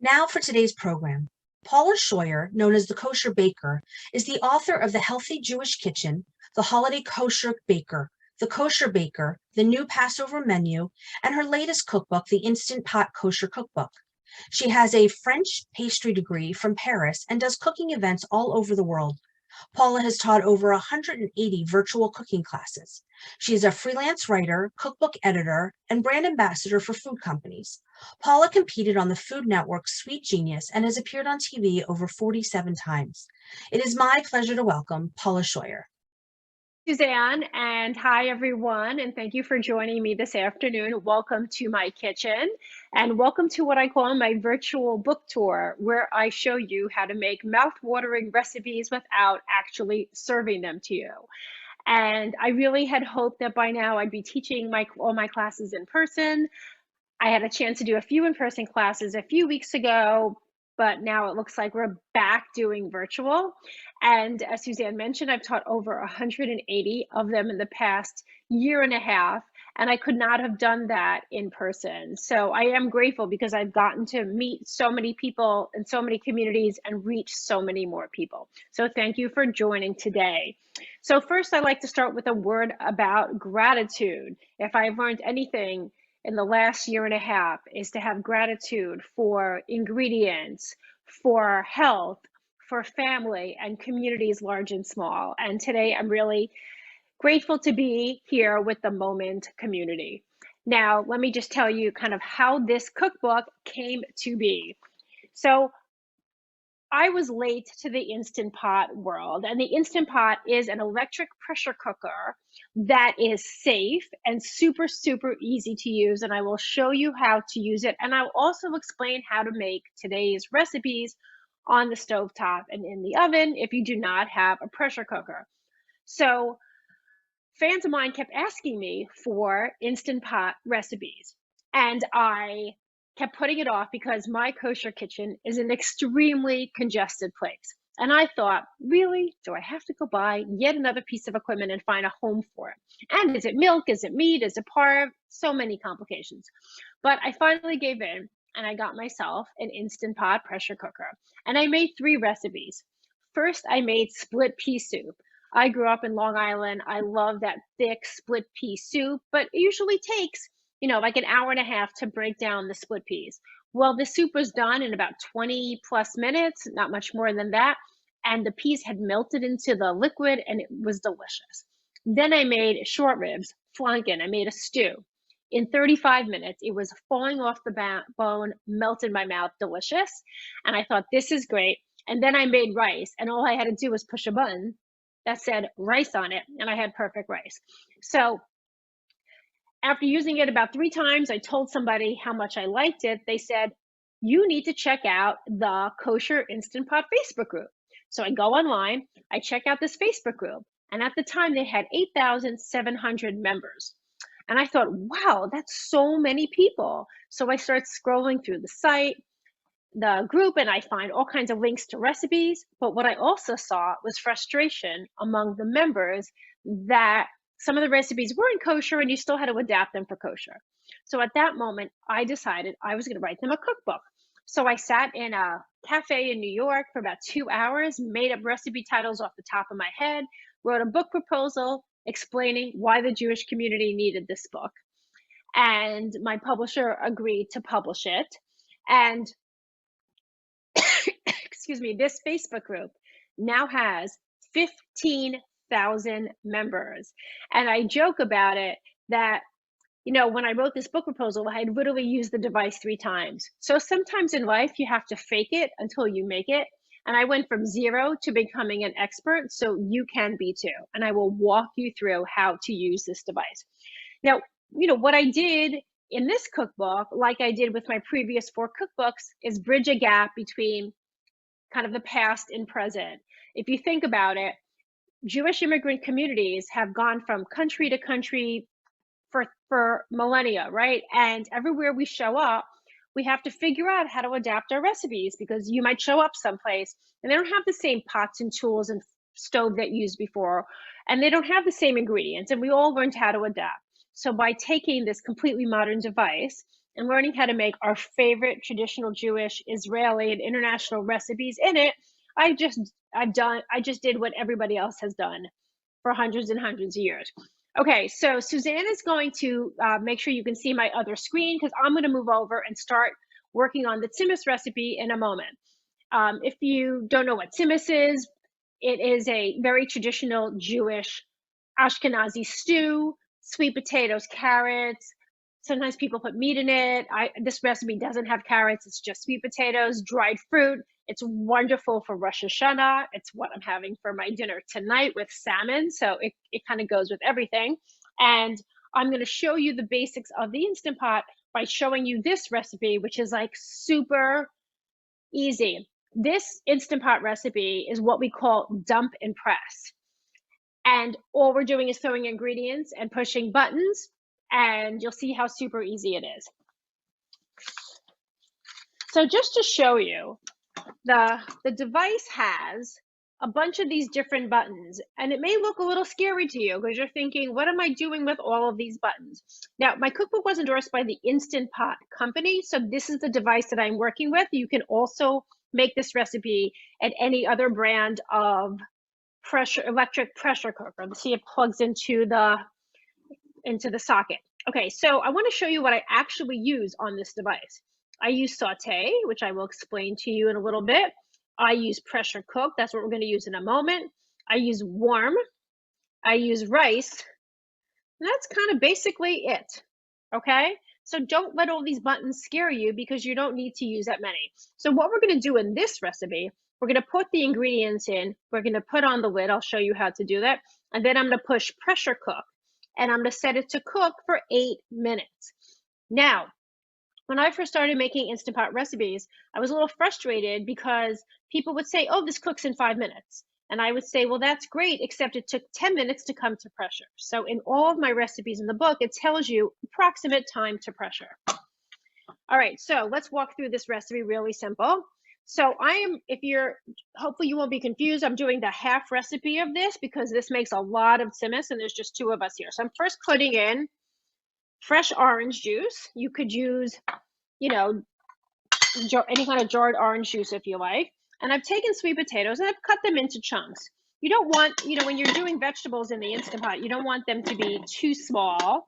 Now for today's program. Paula Shoyer, known as the Kosher Baker, is the author of The Healthy Jewish Kitchen, The Holiday Kosher Baker, The Kosher Baker, The New Passover Menu, and her latest cookbook, The Instant Pot Kosher Cookbook. She has a French pastry degree from Paris and does cooking events all over the world. Paula has taught over 180 virtual cooking classes. She is a freelance writer, cookbook editor, and brand ambassador for food companies. Paula competed on the Food Network's Sweet Genius and has appeared on TV over 47 times. It is my pleasure to welcome Paula Shoyer. Suzanne, and hi everyone, and thank you for joining me this afternoon. Welcome to my kitchen, and welcome to what I call my virtual book tour, where I show you how to make mouth-watering recipes without actually serving them to you. And I really had hoped that by now I'd be teaching all my classes in person. I had a chance to do a few in-person classes a few weeks ago, but now it looks like we're back doing virtual. And as Suzanne mentioned, I've taught over 180 of them in the past year and a half, and I could not have done that in person. So I am grateful because I've gotten to meet so many people in so many communities and reach so many more people. So thank you for joining today. So first, I'd like to start with a word about gratitude. If I've learned anything in the last year and a half is to have gratitude for ingredients, for health, for family and communities large and small. And today I'm really grateful to be here with the Moment community. Now, let me just tell you kind of how this cookbook came to be. So I was late to the Instant Pot world, and the Instant Pot is an electric pressure cooker that is safe and super, super easy to use, and I will show you how to use it, and I'll also explain how to make today's recipes on the stovetop and in the oven if you do not have a pressure cooker. So fans of mine kept asking me for Instant Pot recipes, and I kept putting it off because my kosher kitchen is an extremely congested place. And I thought, really, do I have to go buy yet another piece of equipment and find a home for it? And is it milk? Is it meat? Is it parve? So many complications. But I finally gave in and I got myself an Instant Pot pressure cooker. And I made 3 recipes. First, I made split pea soup. I grew up in Long Island. I love that thick split pea soup, but it usually takes like an hour and a half to break down the split peas. Well, the soup was done in about 20 plus minutes, not much more than that. And the peas had melted into the liquid and it was delicious. Then I made short ribs, flanken. I made a stew. In 35 minutes, it was falling off the bone, melt in my mouth, delicious. And I thought, this is great. And then I made rice, and all I had to do was push a button that said rice on it, and I had perfect rice. So after using it about 3 times, I told somebody how much I liked it. They said, you need to check out the Kosher Instant Pot Facebook group. So I go online, I check out this Facebook group, and at the time they had 8,700 members. And I thought, wow, that's so many people. So I start scrolling through the site, the group, and I find all kinds of links to recipes. But what I also saw was frustration among the members that some of the recipes weren't kosher and you still had to adapt them for kosher. So at that moment, I decided I was going to write them a cookbook. So I sat in a cafe in New York for about 2 hours, made up recipe titles off the top of my head, wrote a book proposal explaining why the Jewish community needed this book. And my publisher agreed to publish it. And excuse me, this Facebook group now has 15,000 members. And I joke about it that, when I wrote this book proposal, I had literally used the device 3 times. So sometimes in life, you have to fake it until you make it. And I went from 0 to becoming an expert, so you can be too. And I will walk you through how to use this device. Now, what I did in this cookbook, like I did with my previous 4 cookbooks, is bridge a gap between kind of the past and present. If you think about it, Jewish immigrant communities have gone from country to country for millennia, right? And everywhere we show up, we have to figure out how to adapt our recipes because you might show up someplace and they don't have the same pots and tools and stove that you used before, and they don't have the same ingredients, and we all learned how to adapt. So by taking this completely modern device and learning how to make our favorite traditional Jewish, Israeli, and international recipes in it, I just did what everybody else has done for hundreds and hundreds of years. Okay, so Suzanne is going to make sure you can see my other screen, because I'm going to move over and start working on the tzimmes recipe in a moment. If you don't know what tzimmes is, it is a very traditional Jewish Ashkenazi stew, sweet potatoes, carrots. Sometimes people put meat in it. This recipe doesn't have carrots. It's just sweet potatoes, dried fruit. It's wonderful for Rosh Hashanah. It's what I'm having for my dinner tonight with salmon. So it kind of goes with everything. And I'm going to show you the basics of the Instant Pot by showing you this recipe, which is like super easy. This Instant Pot recipe is what we call dump and press. And all we're doing is throwing ingredients and pushing buttons, and you'll see how super easy it is. So just to show you, the device has a bunch of these different buttons, and it may look a little scary to you because you're thinking, what am I doing with all of these buttons? Now, my cookbook was endorsed by the Instant Pot company, so this is the device that I'm working with. You can also make this recipe at any other brand of electric pressure cooker. See, it plugs into the socket. Okay, so I want to show you what I actually use on this device. I use saute, which I will explain to you in a little bit. I use pressure cook. That's what we're going to use in a moment. I use warm. I use rice. And that's kind of basically it. Okay, so don't let all these buttons scare you, because you don't need to use that many. So what we're going to do in this recipe, we're going to put the ingredients in. We're going to put on the lid. I'll show you how to do that. And then I'm going to push pressure cook. And I'm going to set it to cook for 8 minutes. Now, when I first started making Instant Pot recipes, I was a little frustrated because people would say, oh, this cooks in 5 minutes. And I would say, well, that's great, except it took 10 minutes to come to pressure. So in all of my recipes in the book, it tells you approximate time to pressure. All right, so let's walk through this recipe really simple. So hopefully you won't be confused. I'm doing the half recipe of this because this makes a lot of tzimmes and there's just 2 of us here. So I'm first putting in fresh orange juice. You could use, any kind of jarred orange juice if you like. And I've taken sweet potatoes and I've cut them into chunks. You don't want, when you're doing vegetables in the Instant Pot, you don't want them to be too small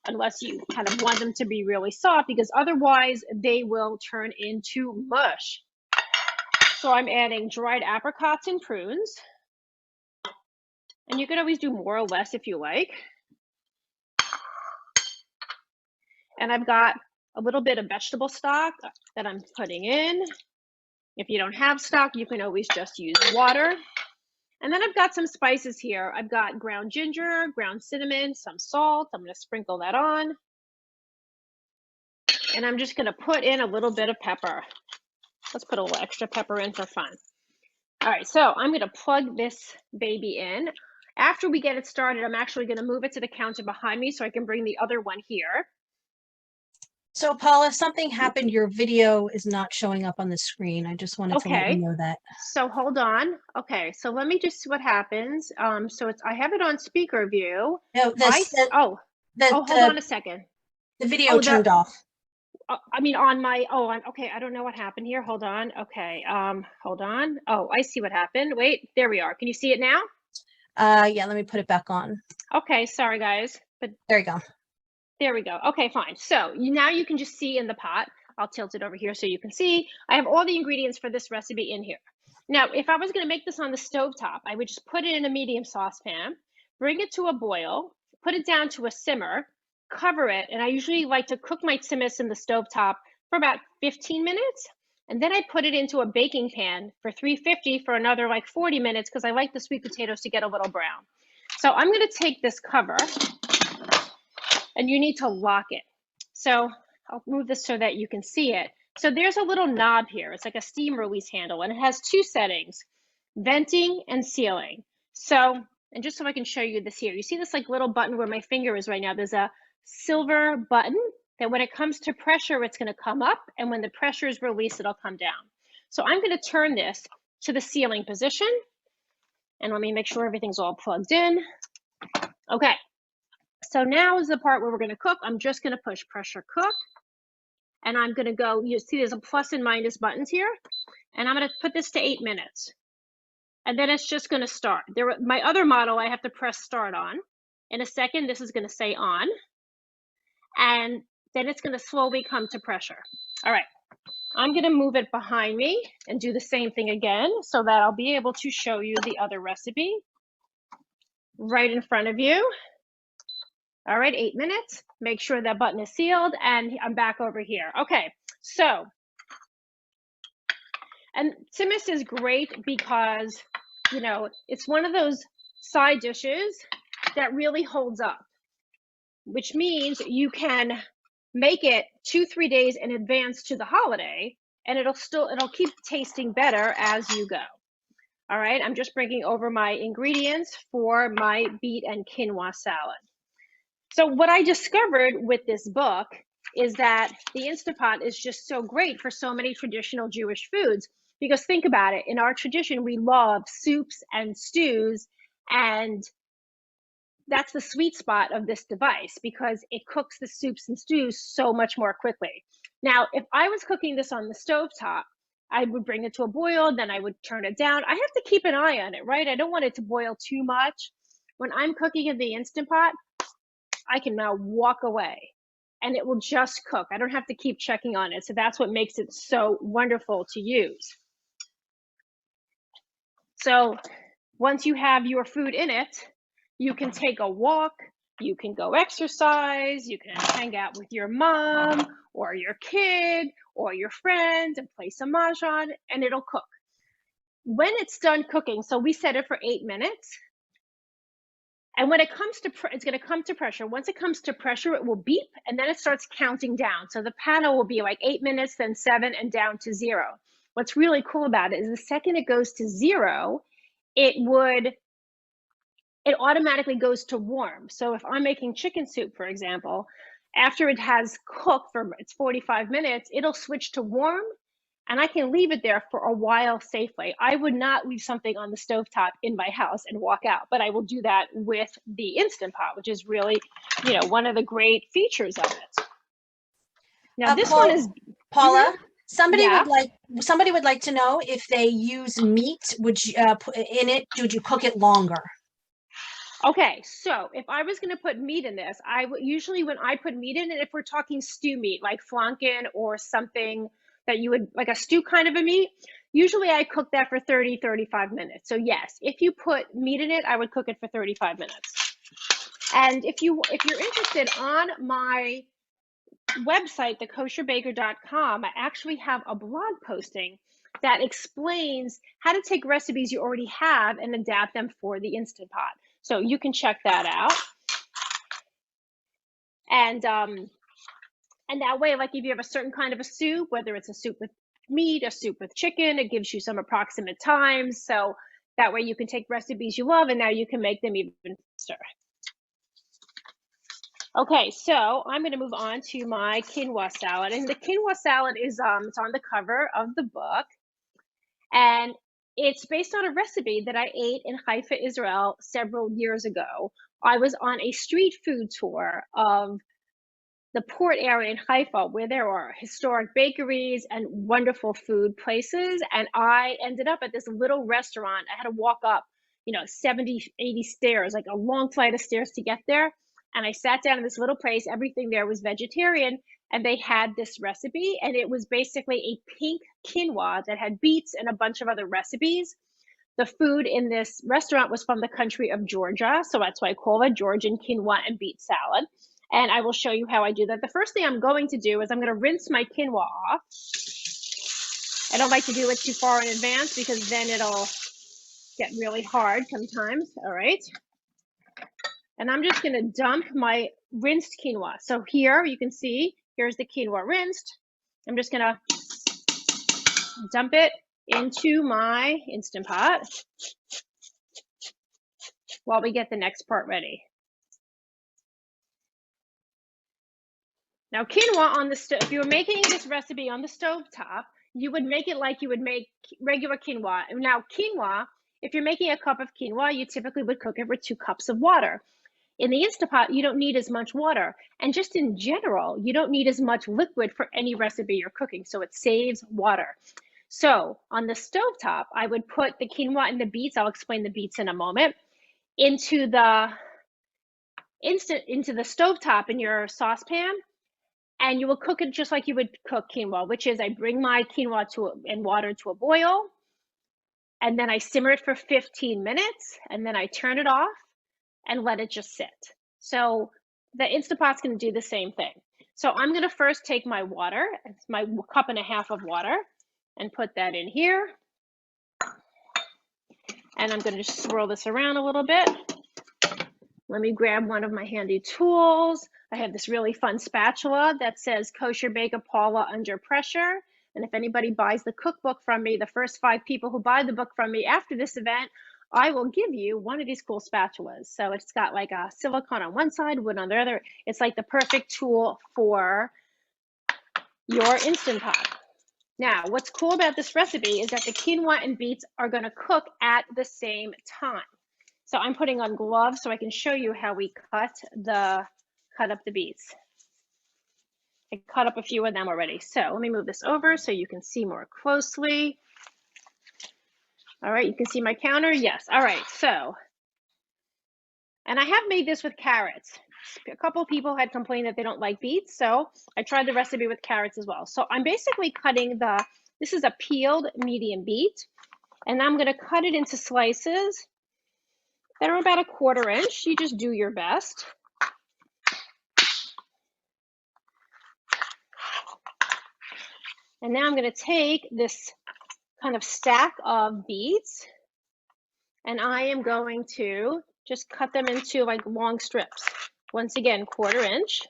unless you kind of want them to be really soft, because otherwise they will turn into mush. So I'm adding dried apricots and prunes. And you can always do more or less if you like. And I've got a little bit of vegetable stock that I'm putting in. If you don't have stock, you can always just use water. And then I've got some spices here. I've got ground ginger, ground cinnamon, some salt. I'm going to sprinkle that on. And I'm just going to put in a little bit of pepper. Let's put a little extra pepper in for fun. All right, so I'm going to plug this baby in. After we get it started, I'm actually going to move it to the counter behind me so I can bring the other one here. So Paula, something happened. Your video is not showing up on the screen. I just wanted to let you know that. So hold on. Okay, so let me just see what happens. So I have it on speaker view. No, hold on a second. The video turned off. Okay, I don't know what happened here. Hold on. Okay, hold on. Oh, I see what happened. Wait, there we are. Can you see it now? Yeah, let me put it back on. Okay, sorry guys. But there you go. There we go. Okay, fine. So now you can just see in the pot. I'll tilt it over here so you can see. I have all the ingredients for this recipe in here. Now, if I was going to make this on the stovetop, I would just put it in a medium saucepan, bring it to a boil, put it down to a simmer, cover it, and I usually like to cook my tzimmes in the stovetop for about 15 minutes, and then I put it into a baking pan for 350 for another 40 minutes because I like the sweet potatoes to get a little brown. So I'm going to take this cover, and you need to lock it. So I'll move this so that you can see it. So there's a little knob here. It's like a steam release handle, and it has 2 settings, venting and sealing. So, and just so I can show you this here, you see this little button where my finger is right now? There's a silver button that when it comes to pressure, it's going to come up, and when the pressure is released, it'll come down. So I'm going to turn this to the sealing position, and let me make sure everything's all plugged in. Okay. So now is the part where we're going to cook. I'm just going to push pressure cook. And I'm going to go, you see there's a plus and minus buttons here. And I'm going to put this to 8 minutes. And then it's just going to start. My other model, I have to press start on. In a second, this is going to say on. And then it's going to slowly come to pressure. All right. I'm going to move it behind me and do the same thing again so that I'll be able to show you the other recipe right in front of you. All right, 8 minutes. Make sure that button is sealed, and I'm back over here. Okay, so, and tzimmes is great because, you know, it's one of those side dishes that really holds up, which means you can make it 2-3 days in advance to the holiday, and it'll keep tasting better as you go. All right, I'm just bringing over my ingredients for my beet and quinoa salad. So what I discovered with this book is that the Instant Pot is just so great for so many traditional Jewish foods, because think about it, in our tradition, we love soups and stews, and that's the sweet spot of this device because it cooks the soups and stews so much more quickly. Now, if I was cooking this on the stovetop, I would bring it to a boil, then I would turn it down. I have to keep an eye on it, right? I don't want it to boil too much. When I'm cooking in the Instant Pot, I can now walk away and it will just cook. I don't have to keep checking on it. So that's what makes it so wonderful to use. So once you have your food in it, you can take a walk, you can go exercise, you can hang out with your mom or your kid or your friend and play some mahjong, and it'll cook. When it's done cooking, so we set it for 8 minutes. And when it comes to, it's going to come to pressure. Once it comes to pressure, it will beep, and then it starts counting down. So the panel will be like 8 minutes, then 7, and down to 0. What's really cool about it is the second it goes to 0, it automatically goes to warm. So if I'm making chicken soup, for example, after it has cooked for its 45 minutes, it'll switch to warm, and I can leave it there for a while safely. I would not leave something on the stovetop in my house and walk out, but I will do that with the Instant Pot, which is really, you know, one of the great featers of it. Now this one is Paula. Somebody would like to know if they use meat. Would you put in it? Would you cook it longer? Okay, so if I was going to put meat in this, I would usually, when I put meat in it, if we're talking stew meat like flanken or something that you would like a stew kind of a meat, usually I cook that for 30-35 minutes. So yes, if you put meat in it, I would cook it for 35 minutes. And if you're interested, on my website, thekosherbaker.com, I actually have a blog posting that explains how to take recipes you already have and adapt them for the Instant Pot. So you can check that out. And that way, like if you have a certain kind of a soup, whether it's a soup with meat, a soup with chicken, it gives you some approximate times. So that way you can take recipes you love and now you can make them even faster. Okay, so I'm going to move on to my quinoa salad. And the quinoa salad is it's on the cover of the book. And it's based on a recipe that I ate in Haifa, Israel several years ago. I was on a street food tour of the port area in Haifa where there are historic bakeries and wonderful food places. And I ended up at this little restaurant. I had to walk up, 70, 80 stairs, like a long flight of stairs to get there. And I sat down in this little place. Everything there was vegetarian. And they had this recipe. And it was basically a pink quinoa that had beets and a bunch of other recipes. The food in this restaurant was from the country of Georgia. So that's why I call it Georgian quinoa and beet salad. And I will show you how I do that. The first thing I'm going to do is I'm going to rinse my quinoa off. I don't like to do it too far in advance because then it'll get really hard sometimes. All right. And I'm just going to dump my rinsed quinoa. So here you can see, here's the quinoa rinsed. I'm just going to dump it into my Instant Pot while we get the next part ready. Now, quinoa on the stove, if you were making this recipe on the stove top, you would make it like you would make regular quinoa. Now, quinoa, if you're making a cup of quinoa, you typically would cook it with 2 cups of water. In the Instant Pot, you don't need as much water. And just in general, you don't need as much liquid for any recipe you're cooking. So it saves water. So on the stovetop, I would put the quinoa and the beets, I'll explain the beets in a moment, into the stovetop in your saucepan, and you will cook it just like you would cook quinoa, which is I bring my quinoa and water to a boil, and then I simmer it for 15 minutes, and then I turn it off and let it just sit. So the Instant Pot's going to do the same thing. So I'm going to first take my water, it's my 1.5 cups of water, and put that in here. And I'm going to just swirl this around a little bit. Let me grab one of my handy tools. I have this really fun spatula that says Kosher Baker Paula Under Pressure. And if anybody buys the cookbook from me, the first 5 people who buy the book from me after this event, I will give you one of these cool spatulas. So it's got like a silicone on one side, wood on the other. It's like the perfect tool for your Instant Pot. Now, what's cool about this recipe is that the quinoa and beets are going to cook at the same time. So I'm putting on gloves so I can show you how we cut up the beets. I cut up a few of them already. So let me move this over so you can see more closely. All right, you can see my counter. Yes. All right. So, and I have made this with carrots. A couple of people had complained that they don't like beets, so I tried the recipe with carrots as well. So I'm basically cutting this is a peeled medium beet, and I'm going to cut it into slices that are about 1/4 inch. You just do your best. And now I'm going to take this kind of stack of beets, and I am going to just cut them into like long strips. Once again, 1/4 inch.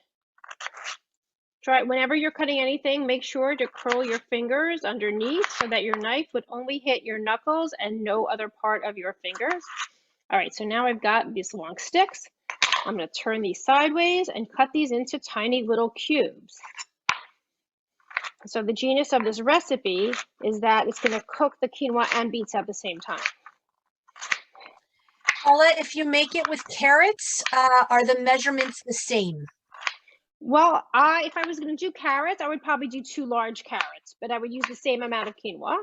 Try whenever you're cutting anything, make sure to curl your fingers underneath so that your knife would only hit your knuckles and no other part of your fingers. All right, so now I've got these long sticks. I'm going to turn these sideways and cut these into tiny little cubes. So the genius of this recipe is that it's going to cook the quinoa and beets at the same time. Paula, if you make it with carrots, are the measurements the same? Well, if I was going to do carrots, I would probably do 2 large carrots, but I would use the same amount of quinoa.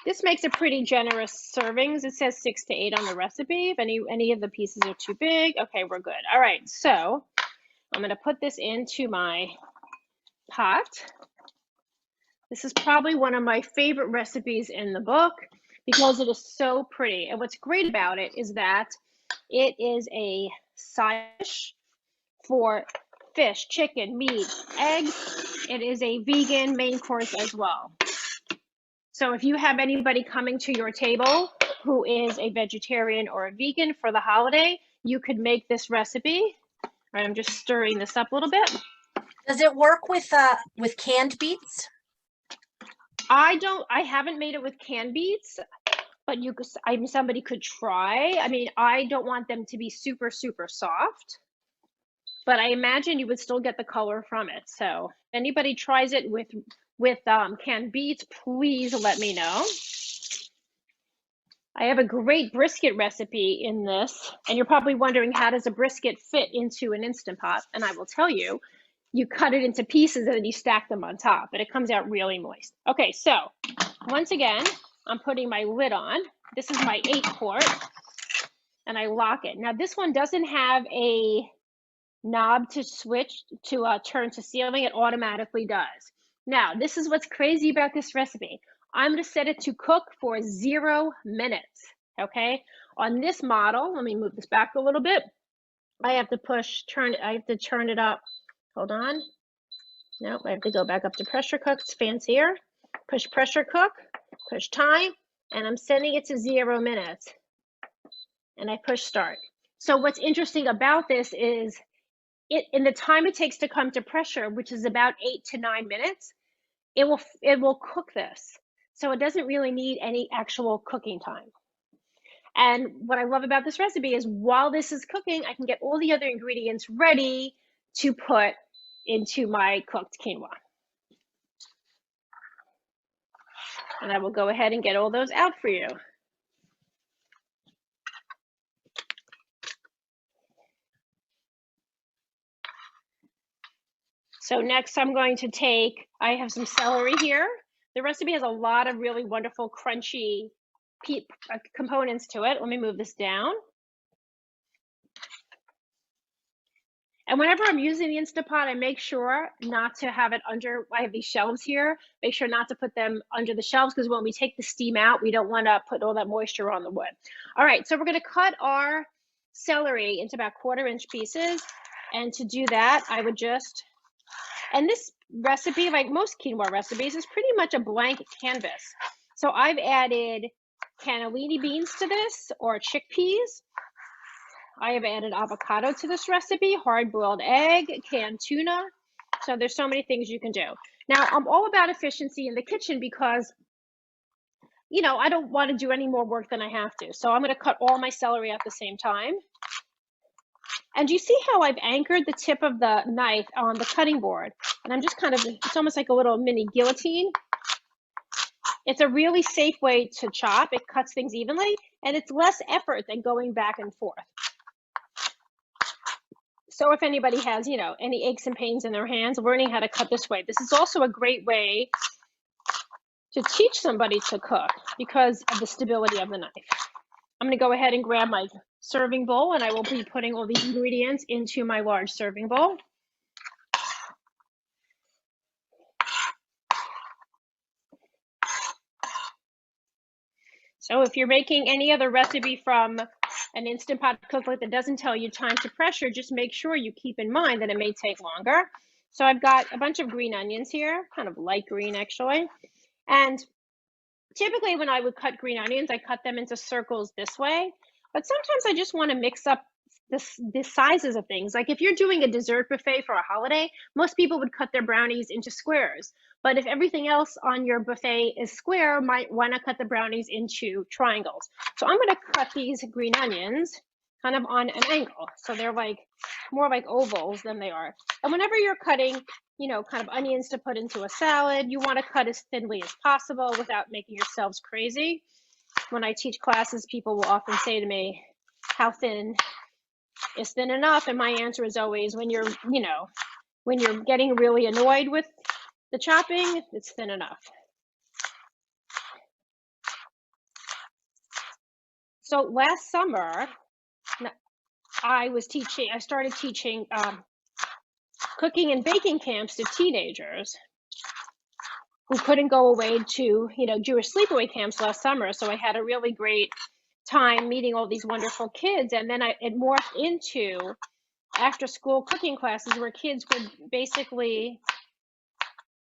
This makes a pretty generous servings. It says 6 to 8 on the recipe. If any of the pieces are too big, okay, we're good. All right, so I'm going to put this into my pot. This is probably one of my favorite recipes in the book because it is so pretty. And what's great about it is that it is a side dish for fish, chicken, meat, eggs. It is a vegan main course as well. So if you have anybody coming to your table who is a vegetarian or a vegan for the holiday, you could make this recipe. All right, I'm just stirring this up a little bit. Does it work with canned beets? I haven't made it with canned beets, but somebody could try. I mean, I don't want them to be super, super soft, but I imagine you would still get the color from it. So if anybody tries it with canned beets, please let me know. I have a great brisket recipe in this, and you're probably wondering, how does a brisket fit into an Instant Pot? And I will tell you, you cut it into pieces and then you stack them on top, but it comes out really moist. Okay, so once again, I'm putting my lid on. This is my 8-quart, and I lock it. Now this one doesn't have a knob to switch to turn to sealing. It automatically does. Now, this is what's crazy about this recipe. I'm going to set it to cook for 0 minutes, okay? On this model, let me move this back a little bit. I have to turn it up. Hold on. Nope, I have to go back up to pressure cook. It's fancier. Push pressure cook, push time, and I'm setting it to 0 minutes. And I push start. So what's interesting about this is in the time it takes to come to pressure, which is about 8 to 9 minutes, it will cook this. So it doesn't really need any actual cooking time. And what I love about this recipe is while this is cooking, I can get all the other ingredients ready to put into my cooked quinoa. And I will go ahead and get all those out for you. So next I'm going to I have some celery here. The recipe has a lot of really wonderful crunchy components to it. Let me move this down. And whenever I'm using the Instant Pot, I make sure not to have it under, I have these shelves here, make sure not to put them under the shelves, because when we take the steam out, we don't want to put all that moisture on the wood. All right, so we're going to cut our celery into about 1/4-inch pieces. And to do that, I would and this recipe, like most quinoa recipes, is pretty much a blank canvas. So I've added cannellini beans to this, or chickpeas. I have added avocado to this recipe, hard-boiled egg, canned tuna. So there's so many things you can do. Now, I'm all about efficiency in the kitchen because, you know, I don't want to do any more work than I have to. So I'm going to cut all my celery at the same time. And you see how I've anchored the tip of the knife on the cutting board? And I'm just it's almost like a little mini guillotine. It's a really safe way to chop. It cuts things evenly, and it's less effort than going back and forth. So if anybody has, you know, any aches and pains in their hands, learning how to cut this way. This is also a great way to teach somebody to cook because of the stability of the knife. I'm going to go ahead and grab my serving bowl, and I will be putting all these ingredients into my large serving bowl. So if you're making any other recipe from an Instant Pot cookbook that doesn't tell you time to pressure, just make sure you keep in mind that it may take longer. So I've got a bunch of green onions here, kind of light green actually. And typically when I would cut green onions, I cut them into circles this way. But sometimes I just want to mix up the sizes of things. Like if you're doing a dessert buffet for a holiday, most people would cut their brownies into squares. But if everything else on your buffet is square, why not cut the brownies into triangles? So I'm going to cut these green onions kind of on an angle. So they're like more like ovals than they are. And whenever you're cutting, you know, kind of onions to put into a salad, you want to cut as thinly as possible without making yourselves crazy. When I teach classes, people will often say to me, how thin is thin enough? And my answer is always, when you're, you know, when you're getting really annoyed with the chopping, it's thin enough. So last summer, I started teaching cooking and baking camps to teenagers who couldn't go away to, you know, Jewish sleepaway camps last summer. So I had a really great time meeting all these wonderful kids. And then it morphed into after school cooking classes where kids would basically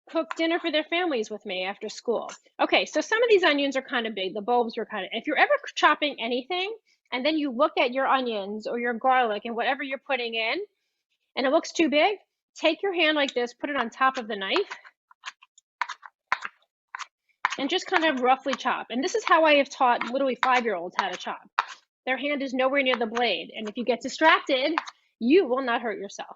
cook dinner for their families with me after school. Okay, so some of these onions are kind of big. The bulbs are kind of, if you're ever chopping anything and then you look at your onions or your garlic and whatever you're putting in and it looks too big, take your hand like this, put it on top of the knife and just kind of roughly chop. And this is how I have taught literally 5-year-olds how to chop. Their hand is nowhere near the blade. And if you get distracted, you will not hurt yourself.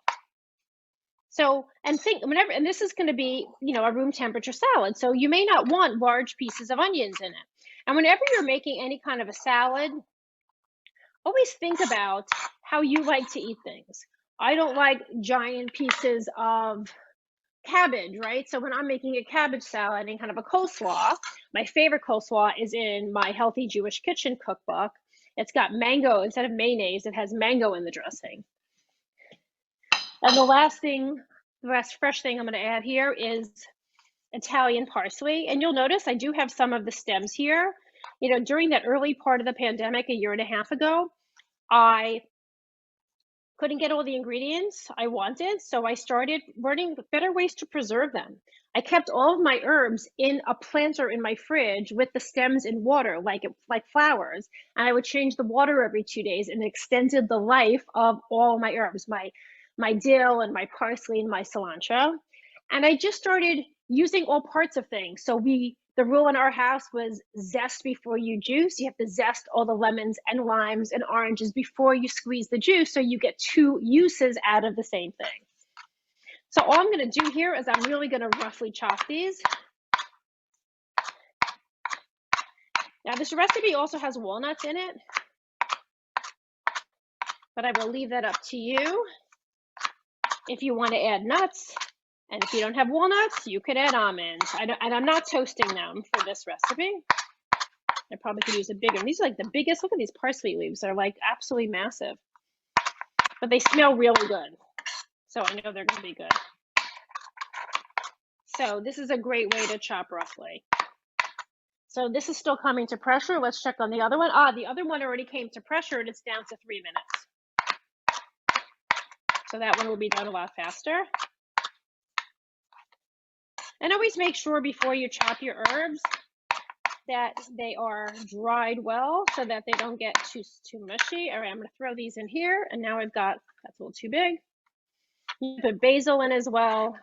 So, and this is going to be, you know, a room temperature salad. So you may not want large pieces of onions in it. And whenever you're making any kind of a salad, always think about how you like to eat things. I don't like giant pieces of cabbage, right? So when I'm making a cabbage salad and kind of a coleslaw, my favorite coleslaw is in my Healthy Jewish Kitchen cookbook. It's got mango instead of mayonnaise. It has mango in the dressing. And the last fresh thing I'm going to add here is Italian parsley. And you'll notice I do have some of the stems here. You know, during that early part of the pandemic, 1.5 years ago, I couldn't get all the ingredients I wanted, so I started learning better ways to preserve them. I kept all of my herbs in a planter in my fridge with the stems in water, like flowers, and I would change the water every 2 days, and it extended the life of all my herbs, my dill and my parsley and my cilantro. And I just started using all parts of things. So the rule in our house was zest before you juice. You have to zest all the lemons and limes and oranges before you squeeze the juice, so you get 2 uses out of the same thing. So all I'm going to do here is I'm really going to roughly chop these. Now this recipe also has walnuts in it, but I will leave that up to you. If you want to add nuts, And if you don't have walnuts, you could add almonds. And I'm not toasting them for this recipe. I probably could use a bigger. These are like the biggest. Look at these parsley leaves. They're like absolutely massive. But they smell really good. So I know they're going to be good. So this is a great way to chop roughly. So this is still coming to pressure. Let's check on the other one. The other one already came to pressure and it's down to 3 minutes. So that one will be done a lot faster. And always make sure before you chop your herbs that they are dried well so that they don't get too mushy. All right, I'm going to throw these in here. And now I've got, that's a little too big. You put basil in as well.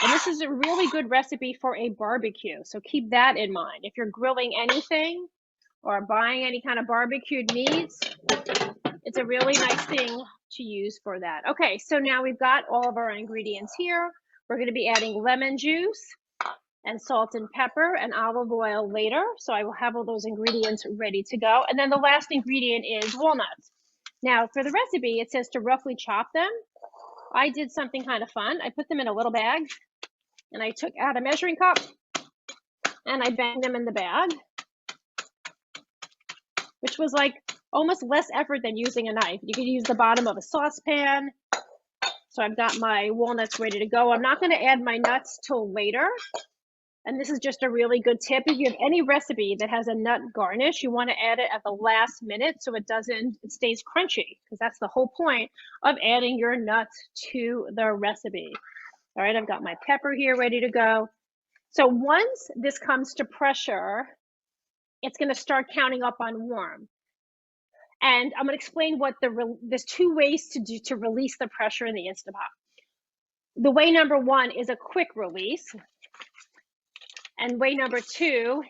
And this is a really good recipe for a barbecue. So keep that in mind. If you're grilling anything or buying any kind of barbecued meats, it's a really nice thing to use for that. Okay, so now we've got all of our ingredients here. We're going to be adding lemon juice and salt and pepper and olive oil later. So I will have all those ingredients ready to go. And then the last ingredient is walnuts. Now for the recipe, it says to roughly chop them. I did something kind of fun. I put them in a little bag and I took out a measuring cup and I banged them in the bag, which was like almost less effort than using a knife. You could use the bottom of a saucepan. So I've got my walnuts ready to go. I'm not going to add my nuts till later. And this is just a really good tip. If you have any recipe that has a nut garnish, you want to add it at the last minute so it stays crunchy, because that's the whole point of adding your nuts to the recipe. All right, I've got my pepper here ready to go. So once this comes to pressure, it's going to start counting up on warm. And I'm going to explain what there's two ways to release the pressure in the Instant Pot. The way number one is a quick release. And way number two,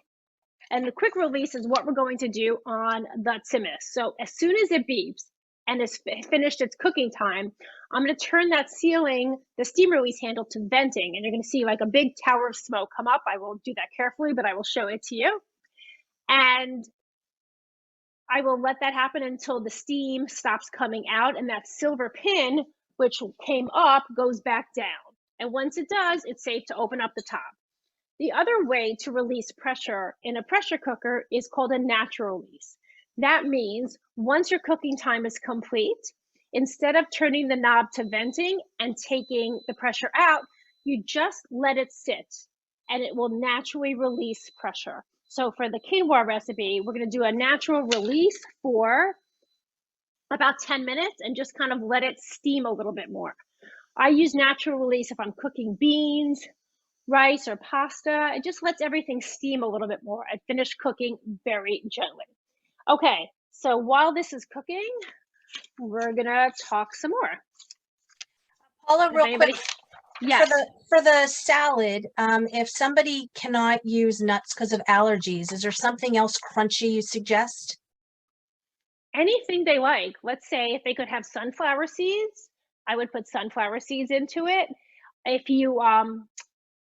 and the quick release is what we're going to do on the tzimmes. So as soon as it beeps and it's finished its cooking time, I'm going to turn that sealing, the steam release handle, to venting. And you're going to see like a big tower of smoke come up. I will do that carefully, but I will show it to you. And I will let that happen until the steam stops coming out and that silver pin, which came up, goes back down. And once it does, it's safe to open up the top. The other way to release pressure in a pressure cooker is called a natural release. That means once your cooking time is complete, instead of turning the knob to venting and taking the pressure out, you just let it sit and it will naturally release pressure. So for the quinoa recipe, we're going to do a natural release for about 10 minutes and just kind of let it steam a little bit more. I use natural release if I'm cooking beans, rice, or pasta. It just lets everything steam a little bit more. I finish cooking very gently. Okay, so while this is cooking, we're gonna talk some more. Paula, real quick, yes. For the salad, if somebody cannot use nuts because of allergies, is there something else crunchy you suggest? Anything they like. Let's say if they could have sunflower seeds, I would put sunflower seeds into it. If you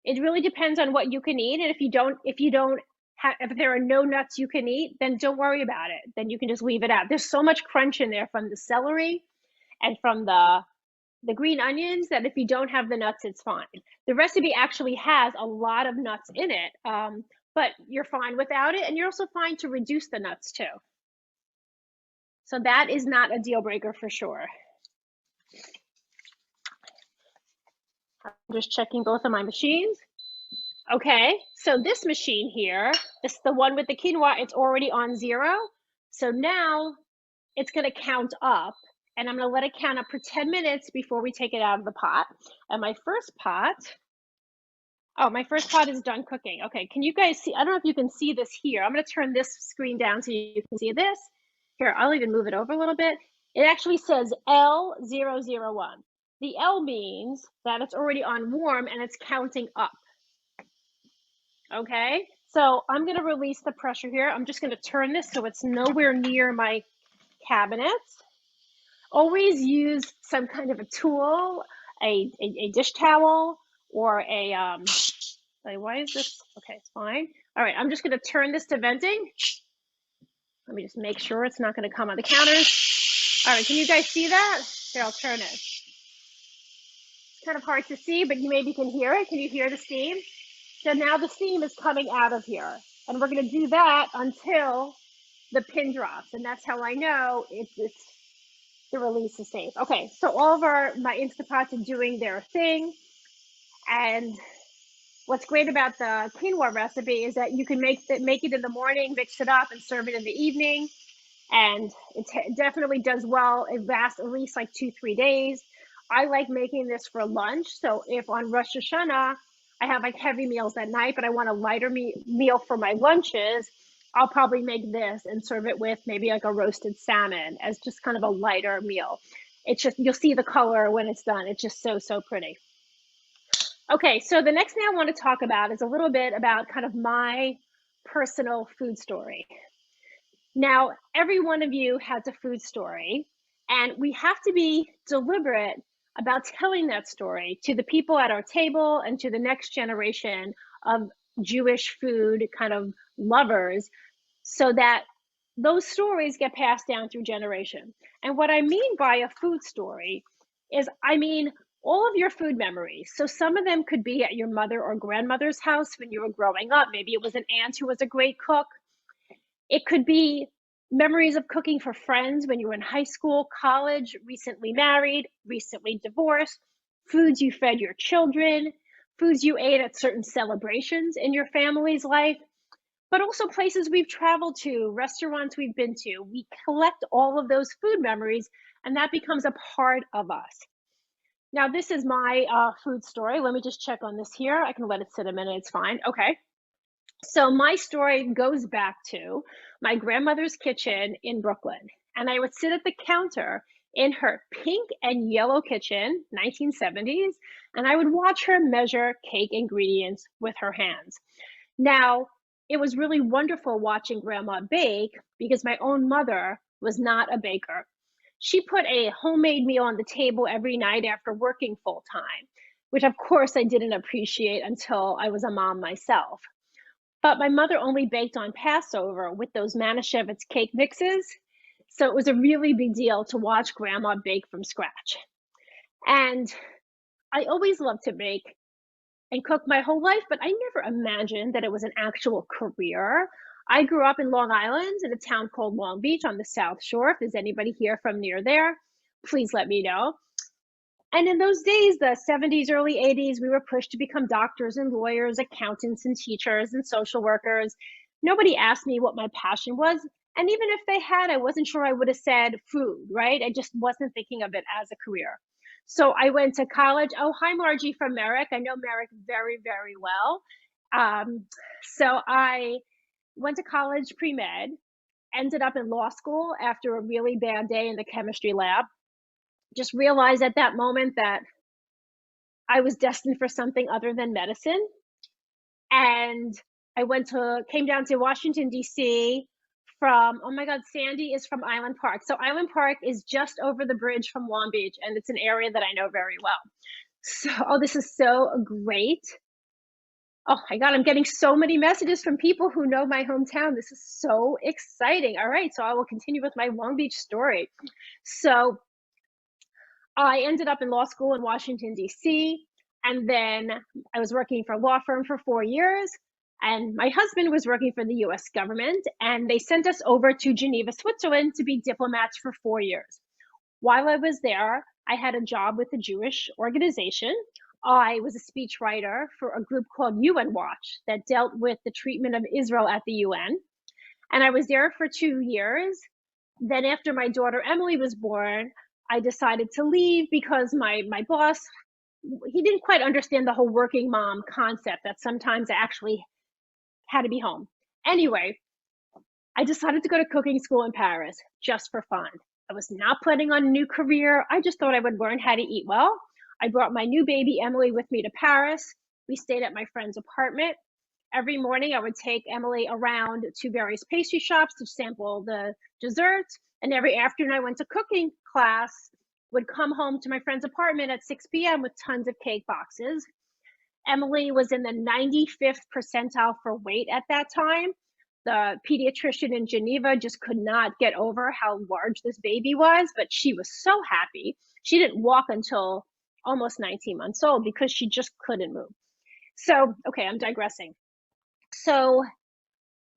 it really depends on what you can eat, and if there are no nuts you can eat, then don't worry about it. Then you can just leave it out. There's so much crunch in there from the celery and from the green onions that if you don't have the nuts, it's fine. The recipe actually has a lot of nuts in it, but you're fine without it, and you're also fine to reduce the nuts too. So that is not a deal breaker for sure. I'm just checking both of my machines. Okay, so this machine here, this is the one with the quinoa, it's already on 0. So now it's going to count up, and I'm going to let it count up for 10 minutes before we take it out of the pot. And my first pot is done cooking. Okay, can you guys see? I don't know if you can see this here. I'm going to turn this screen down so you can see this. Here, I'll even move it over a little bit. It actually says L001. The L means that it's already on warm and it's counting up. Okay, so I'm going to release the pressure here. I'm just going to turn this so it's nowhere near my cabinets. Always use some kind of a tool, a dish towel, or a, why is this? Okay, it's fine. All right, I'm just going to turn this to venting. Let me just make sure it's not going to come on the counters. All right, can you guys see that? Here, I'll turn it. kind of hard to see, but you maybe can hear it. Can you hear the steam? So now the steam is coming out of here. And we're going to do that until the pin drops. And that's how I know it's the release is safe. Okay, so all of my Instant Pots are doing their thing. And what's great about the quinoa recipe is that you can make it in the morning, mix it up, and serve it in the evening. And it definitely does well. It lasts at least like 2-3 days. I like making this for lunch. So if on Rosh Hashanah, I have like heavy meals at night, but I want a lighter meal for my lunches, I'll probably make this and serve it with maybe like a roasted salmon as just kind of a lighter meal. It's just, you'll see the color when it's done. It's just so, so pretty. Okay, so the next thing I want to talk about is a little bit about kind of my personal food story. Now, every one of you has a food story, and we have to be deliberate about telling that story to the people at our table and to the next generation of Jewish food kind of lovers, so that those stories get passed down through generation. And what I mean by a food story is, I mean all of your food memories. So some of them could be at your mother or grandmother's house when you were growing up. Maybe it was an aunt who was a great cook. It could be memories of cooking for friends when you were in high school, college, recently married, recently divorced, foods you fed your children, foods you ate at certain celebrations in your family's life, but also places we've traveled to, restaurants we've been to. We collect all of those food memories, and that becomes a part of us. Now, this is my food story. Let me just check on this here. I can let it sit a minute. It's fine. Okay. So my story goes back to my grandmother's kitchen in Brooklyn. And I would sit at the counter in her pink and yellow kitchen, 1970s, and I would watch her measure cake ingredients with her hands. Now, it was really wonderful watching Grandma bake because my own mother was not a baker. She put a homemade meal on the table every night after working full time, which of course I didn't appreciate until I was a mom myself. But my mother only baked on Passover with those Manischewitz cake mixes. So it was a really big deal to watch Grandma bake from scratch. And I always loved to bake and cook my whole life, but I never imagined that it was an actual career. I grew up in Long Island in a town called Long Beach on the South Shore. If there's anybody here from near there, please let me know. And in those days, the 70s, early 80s, we were pushed to become doctors and lawyers, accountants and teachers and social workers. Nobody asked me what my passion was. And even if they had, I wasn't sure I would have said food, right? I just wasn't thinking of it as a career. So I went to college. Oh, hi, Margie from Merrick. I know Merrick very, very well. So I went to college pre-med, ended up in law school after a really bad day in the chemistry lab. Just realized at that moment that I was destined for something other than medicine. And I came down to Washington, D.C. from, oh my God, Sandy is from Island Park. So Island Park is just over the bridge from Long Beach, and it's an area that I know very well. So, oh, this is so great. Oh my God, I'm getting so many messages from people who know my hometown. This is so exciting. All right, so I will continue with my Long Beach story. So I ended up in law school in Washington, D.C., and then I was working for a law firm for 4 years, and my husband was working for the U.S. government, and they sent us over to Geneva, Switzerland to be diplomats for 4 years. While I was there, I had a job with a Jewish organization. I was a speechwriter for a group called UN Watch that dealt with the treatment of Israel at the UN, and I was there for 2 years. Then after my daughter Emily was born, I decided to leave because my boss, he didn't quite understand the whole working mom concept that sometimes I actually had to be home. Anyway, I decided to go to cooking school in Paris just for fun. I was not planning on a new career. I just thought I would learn how to eat well. I brought my new baby Emily with me to Paris. We stayed at my friend's apartment. Every morning I would take Emily around to various pastry shops to sample the desserts. And every afternoon I went to cooking class, would come home to my friend's apartment at 6 p.m. with tons of cake boxes. Emily was in the 95th percentile for weight at that time. The pediatrician in Geneva just could not get over how large this baby was, but she was so happy. She didn't walk until almost 19 months old because she just couldn't move. So, okay, I'm digressing. So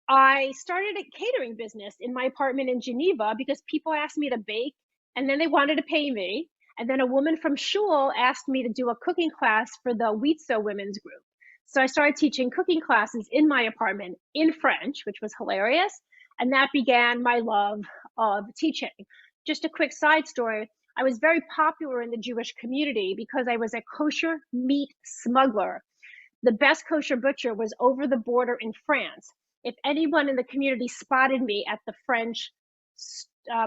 I started a catering business in my apartment in Geneva because people asked me to bake and then they wanted to pay me. And then a woman from Shul asked me to do a cooking class for the Wheatso women's group. So I started teaching cooking classes in my apartment in French, which was hilarious. And that began my love of teaching. Just a quick side story. I was very popular in the Jewish community because I was a kosher meat smuggler. The best kosher butcher was over the border in France. If anyone in the community spotted me at the French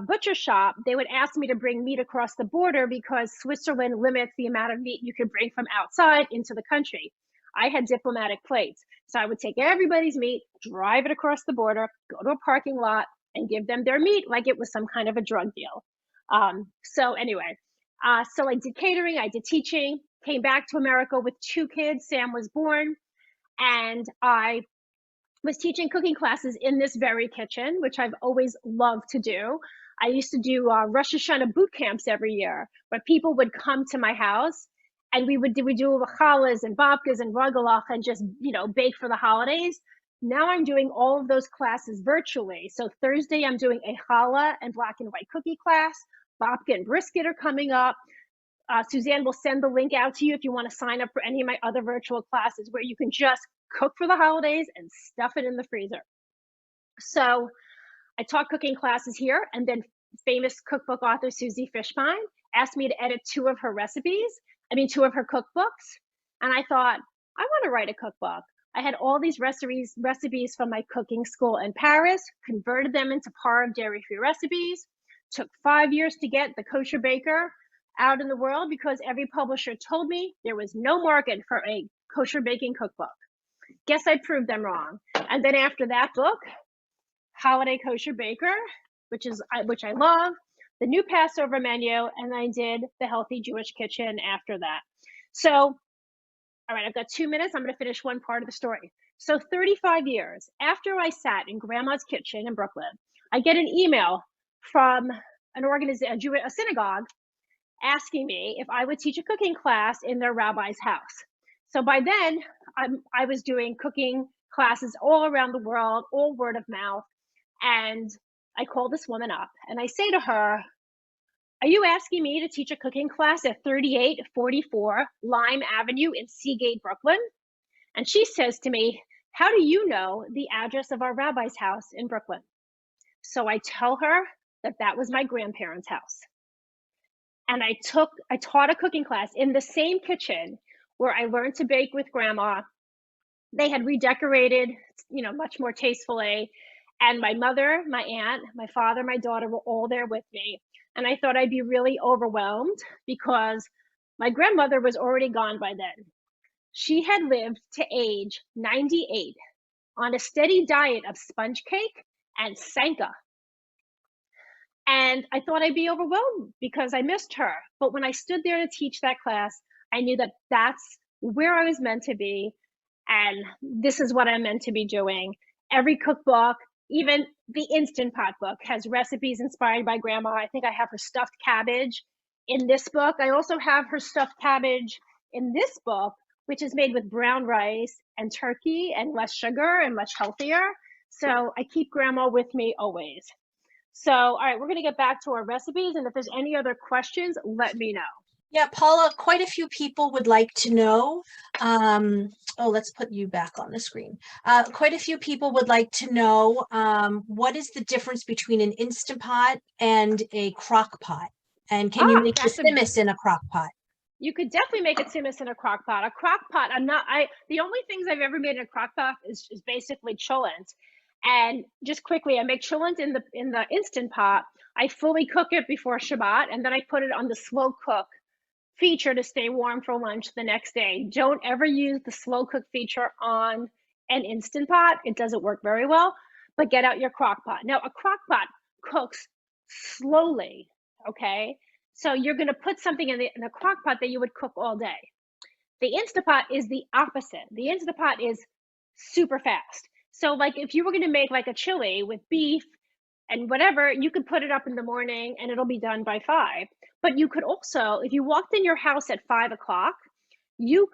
butcher shop, they would ask me to bring meat across the border because Switzerland limits the amount of meat you can bring from outside into the country. I had diplomatic plates, so I would take everybody's meat, drive it across the border, go to a parking lot, and give them their meat like it was some kind of a drug deal. So anyway, so I did catering, I did teaching, came back to America with 2 kids. Sam was born, and I was teaching cooking classes in this very kitchen, which I've always loved to do. I used to do Rosh Hashanah boot camps every year, where people would come to my house, and we would do challahs and babkas and ragalach and just, bake for the holidays. Now I'm doing all of those classes virtually. So Thursday I'm doing a challah and black and white cookie class. Babka and brisket are coming up. Suzanne will send the link out to you if you want to sign up for any of my other virtual classes where you can just cook for the holidays and stuff it in the freezer. So I taught cooking classes here, and then famous cookbook author Susie Fishbein asked me to edit 2 of her cookbooks. And I thought, I want to write a cookbook. I had all these recipes from my cooking school in Paris, converted them into par dairy-free recipes. Took 5 years to get the Kosher Baker out in the world because every publisher told me there was no market for a kosher baking cookbook. Guess I proved them wrong. And then after that book, Holiday Kosher Baker, which I love, the new Passover menu, and I did the Healthy Jewish Kitchen after that. So, all right, I've got 2 minutes. I'm going to finish one part of the story. So 35 years after I sat in Grandma's kitchen in Brooklyn, I get an email from a synagogue, asking me if I would teach a cooking class in their rabbi's house. So by then, I was doing cooking classes all around the world, all word of mouth. And I call this woman up and I say to her, are you asking me to teach a cooking class at 3844 Lime Avenue in Seagate, Brooklyn? And she says to me, how do you know the address of our rabbi's house in Brooklyn? So I tell her that was my grandparents' house. And I taught a cooking class in the same kitchen where I learned to bake with Grandma. They had redecorated, much more tastefully. And my mother, my aunt, my father, my daughter were all there with me. And I thought I'd be really overwhelmed because my grandmother was already gone by then. She had lived to age 98 on a steady diet of sponge cake and sanka. And I thought I'd be overwhelmed because I missed her. But when I stood there to teach that class, I knew that that's where I was meant to be. And this is what I'm meant to be doing. Every cookbook, even the Instant Pot book, has recipes inspired by Grandma. I think I have her stuffed cabbage in this book. I also have her stuffed cabbage in this book, which is made with brown rice and turkey and less sugar and much healthier. So I keep Grandma with me always. So, all right, we're going to get back to our recipes. And if there's any other questions, let me know. Yeah, Paula, quite a few people would like to know. Let's put you back on the screen. Quite a few people would like to know what is the difference between an Instant Pot and a crock pot? And can you make a tzimmes in a crock pot? You could definitely make a tzimmes in a crock pot. A crock pot, the only things I've ever made in a crock pot is basically cholent. And just quickly, I make cholent in the Instant Pot. I fully cook it before Shabbat, and then I put it on the slow cook feature to stay warm for lunch the next day. Don't ever use the slow cook feature on an Instant Pot. It doesn't work very well, but get out your crock pot. Now, a crock pot cooks slowly, okay? So you're going to put something in a crock pot that you would cook all day. The Instant Pot is the opposite. The Instant Pot is super fast. So like if you were going to make like a chili with beef and whatever, you could put it up in the morning and it'll be done by 5. But you could also, if you walked in your house at 5 o'clock, you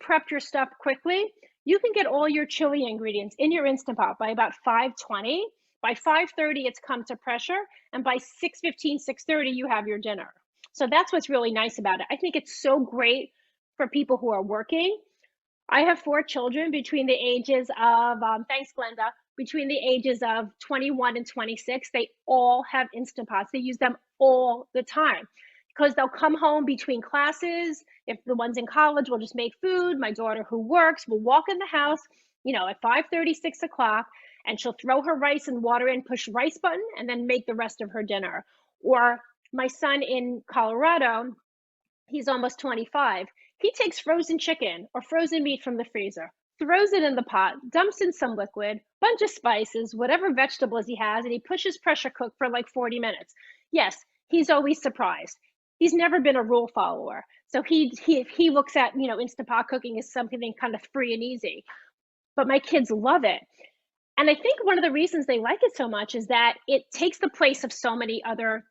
prepped your stuff quickly, you can get all your chili ingredients in your Instant Pot by about 5:20. By 5:30, it's come to pressure, and by 6:15, 6:30, you have your dinner. So that's what's really nice about it. I think it's so great for people who are working. I have 4 children between the ages of, thanks, Glenda, between the ages of 21 and 26. They all have Instant Pots. They use them all the time because they'll come home between classes. If the ones in college will just make food, my daughter who works will walk in the house, at 5:30, 6 o'clock, and she'll throw her rice and water in, push rice button, and then make the rest of her dinner. Or my son in Colorado, he's almost 25. He takes frozen chicken or frozen meat from the freezer, throws it in the pot, dumps in some liquid, bunch of spices, whatever vegetables he has, and he pushes pressure cook for like 40 minutes. Yes, he's always surprised. He's never been a rule follower. So he looks at, Instant Pot cooking as something kind of free and easy. But my kids love it. And I think one of the reasons they like it so much is that it takes the place of so many other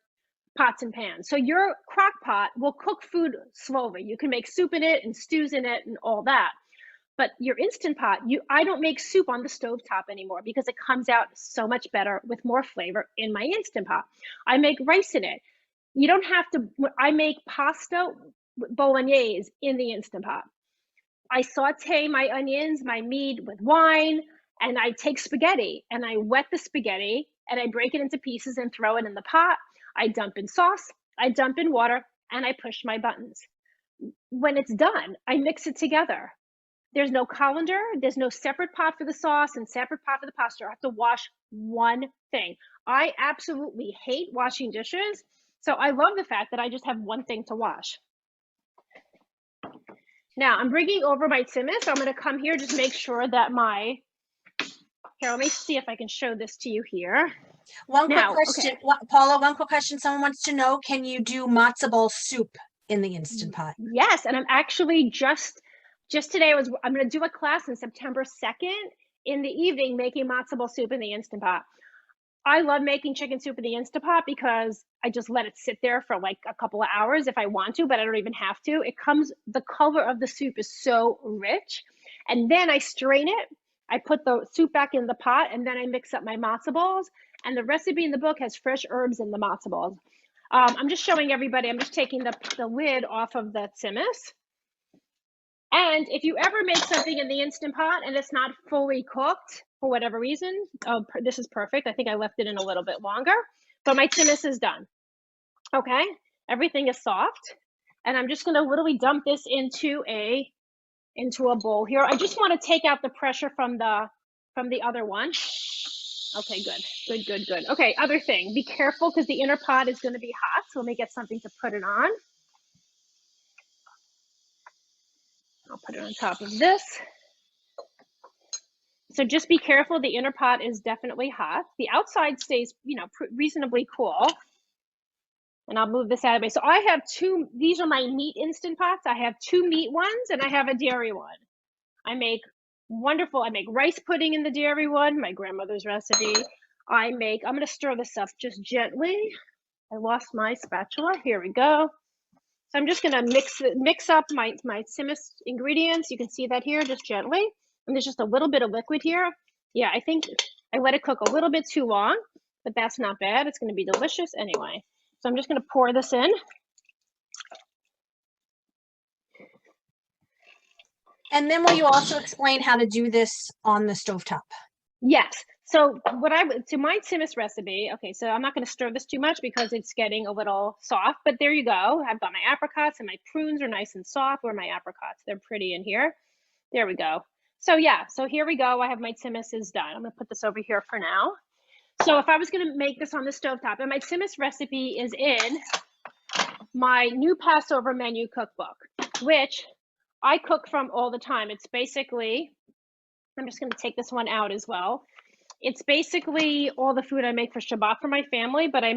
pots and pans. So your crock pot will cook food slowly. You can make soup in it and stews in it and all that. But your Instant Pot, I don't make soup on the stove top anymore because it comes out so much better with more flavor in my Instant Pot. I make rice in it. You don't have to, I make pasta Bolognese in the Instant Pot. I saute my onions, my meat with wine, and I take spaghetti and I wet the spaghetti and I break it into pieces and throw it in the pot. I dump in sauce, I dump in water, and I push my buttons. When it's done, I mix it together. There's no colander, there's no separate pot for the sauce and separate pot for the pasta. I have to wash one thing. I absolutely hate washing dishes, so I love the fact that I just have one thing to wash. Now I'm bringing over my tzimmes, so I'm going to come here, just make sure that here, let me see if I can show this to you here. One quick question, okay. Paula, one quick question. Someone wants to know, can you do matzo ball soup in the Instant Pot? Yes, and I'm actually just today, I'm going to do a class on September 2nd in the evening making matzo ball soup in the Instant Pot. I love making chicken soup in the Instant Pot because I just let it sit there for like a couple of hours if I want to, but I don't even have to. The color of the soup is so rich. And then I strain it. I put the soup back in the pot and then I mix up my matzo balls. And the recipe in the book has fresh herbs in the matzo balls. I'm just showing everybody, I'm just taking the lid off of the tzimmes. And if you ever make something in the Instant Pot and it's not fully cooked for whatever reason, this is perfect. I think I left it in a little bit longer, but my tzimmes is done. Okay, everything is soft. And I'm just gonna literally dump this into a bowl here. I just wanna take out the pressure from the other one. Okay, good. Okay, other thing, be careful because the inner pot is gonna be hot. So let me get something to put it on. I'll put it on top of this. So just be careful. The inner pot is definitely hot. The outside stays, reasonably cool. And I'll move this out of the way. So I have these are my meat Instant Pots. I have 2 meat ones and I have a dairy one. I make rice pudding in the dairy one, my grandmother's recipe. I'm gonna stir this up just gently. I lost my spatula. Here we go. So I'm just gonna mix up my tzimmes ingredients. You can see that here, just gently. And there's just a little bit of liquid here. Yeah, I think I let it cook a little bit too long, but that's not bad. It's gonna be delicious anyway. So I'm just gonna pour this in. And then will you also explain how to do this on the stovetop? Yes. So to my tzimmes recipe, okay, so I'm not going to stir this too much because it's getting a little soft, but there you go. I've got my apricots and my prunes are nice and soft. Or my apricots, they're pretty in here. There we go. So yeah, so here we go. I have my tzimmes is done. I'm going to put this over here for now. So if I was going to make this on the stovetop, and my tzimmes recipe is in my new Passover menu cookbook, which I cook from all the time. It's basically, I'm just going to take this one out as well. It's basically all the food I make for Shabbat for my family, but I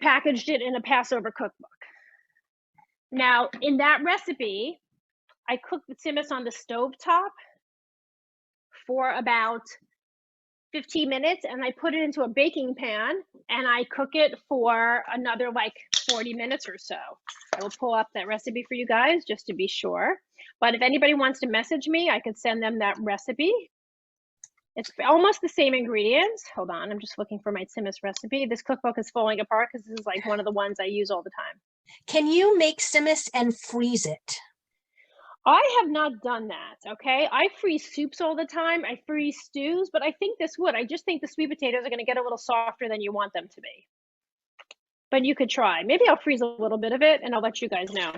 packaged it in a Passover cookbook. Now, in that recipe, I cook the tzimmes on the stovetop for about 15 minutes, and I put it into a baking pan and I cook it for another like 40 minutes or so. I will pull up that recipe for you guys just to be sure. But if anybody wants to message me, I could send them that recipe. It's almost the same ingredients. Hold on, I'm just looking for my tzimmes recipe. This cookbook is falling apart because this is like one of the ones I use all the time. Can you make tzimmes and freeze it? I have not done that, okay? I freeze soups all the time. I freeze stews, but I think this would. I just think the sweet potatoes are going to get a little softer than you want them to be. But you could try. Maybe I'll freeze a little bit of it, and I'll let you guys know.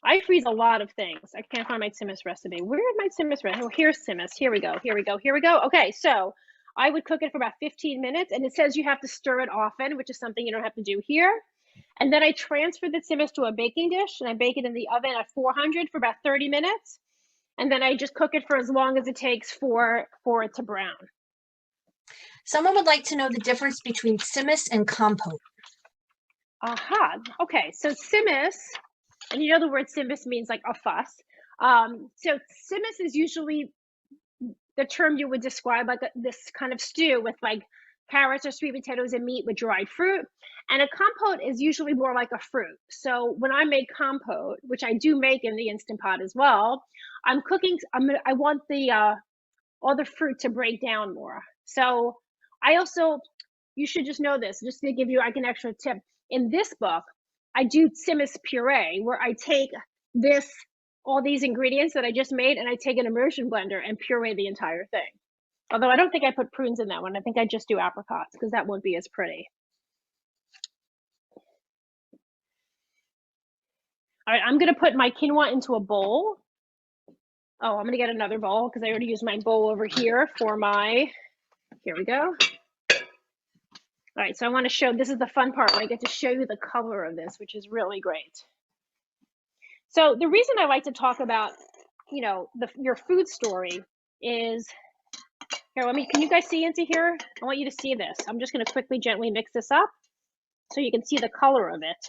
I freeze a lot of things. I can't find my tzimmes recipe. Where is my tzimmes recipe? Oh, here's tzimmes. Here we go. Here we go. Here we go. Okay, so I would cook it for about 15 minutes, and it says you have to stir it often, which is something you don't have to do here. And then I transfer the tzimmes to a baking dish, and I bake it in the oven at 400 for about 30 minutes. And then I just cook it for as long as it takes for it to brown. Someone would like to know the difference between tzimmes and compote. Aha. Okay, so tzimmes, and you know the word tzimmes means like a fuss. So tzimmes is usually the term you would describe like this kind of stew with like carrots or sweet potatoes and meat with dried fruit. And a compote is usually more like a fruit. So when I make compote, which I do make in the Instant Pot as well, I'm cooking, I want the all the fruit to break down more. So I also, you should just know this, just to give you like an extra tip. In this book, I do tzimmes puree, where I take all these ingredients that I just made, and I take an immersion blender and puree the entire thing. Although I don't think I put prunes in that one. I think I just do apricots because that won't be as pretty. All right, I'm going to put my quinoa into a bowl. Oh, I'm going to get another bowl because I already used my bowl over here for my, here we go. All right, so I want to show, this is the fun part when I get to show you the color of this, which is really great. So the reason I like to talk about, you know, your food story is, here, can you guys see into here? I want you to see this. I'm just going to quickly, gently mix this up so you can see the color of it.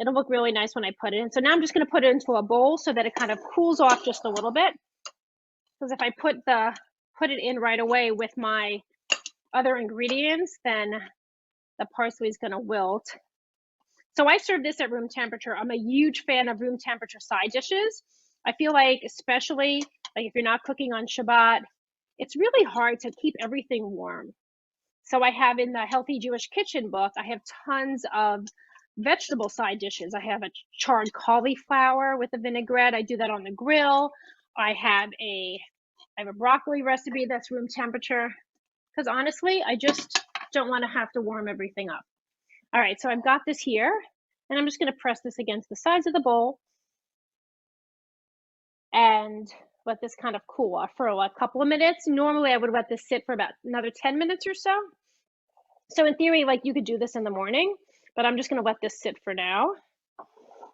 It'll look really nice when I put it in. So now I'm just going to put it into a bowl so that it kind of cools off just a little bit. Because if I put it in right away with my other ingredients, then the parsley is going to wilt. So I serve this at room temperature. I'm a huge fan of room temperature side dishes. I feel like, especially like if you're not cooking on Shabbat, it's really hard to keep everything warm. So I have in the Healthy Jewish Kitchen book, I have tons of vegetable side dishes. I have a charred cauliflower with a vinaigrette. I do that on the grill. I have a broccoli recipe that's room temperature because honestly, I just don't want to have to warm everything up. All right, so I've got this here and I'm just going to press this against the sides of the bowl and let this kind of cool off for a couple of minutes. Normally I would let this sit for about another 10 minutes or so. So in theory, like you could do this in the morning, but I'm just going to let this sit for now.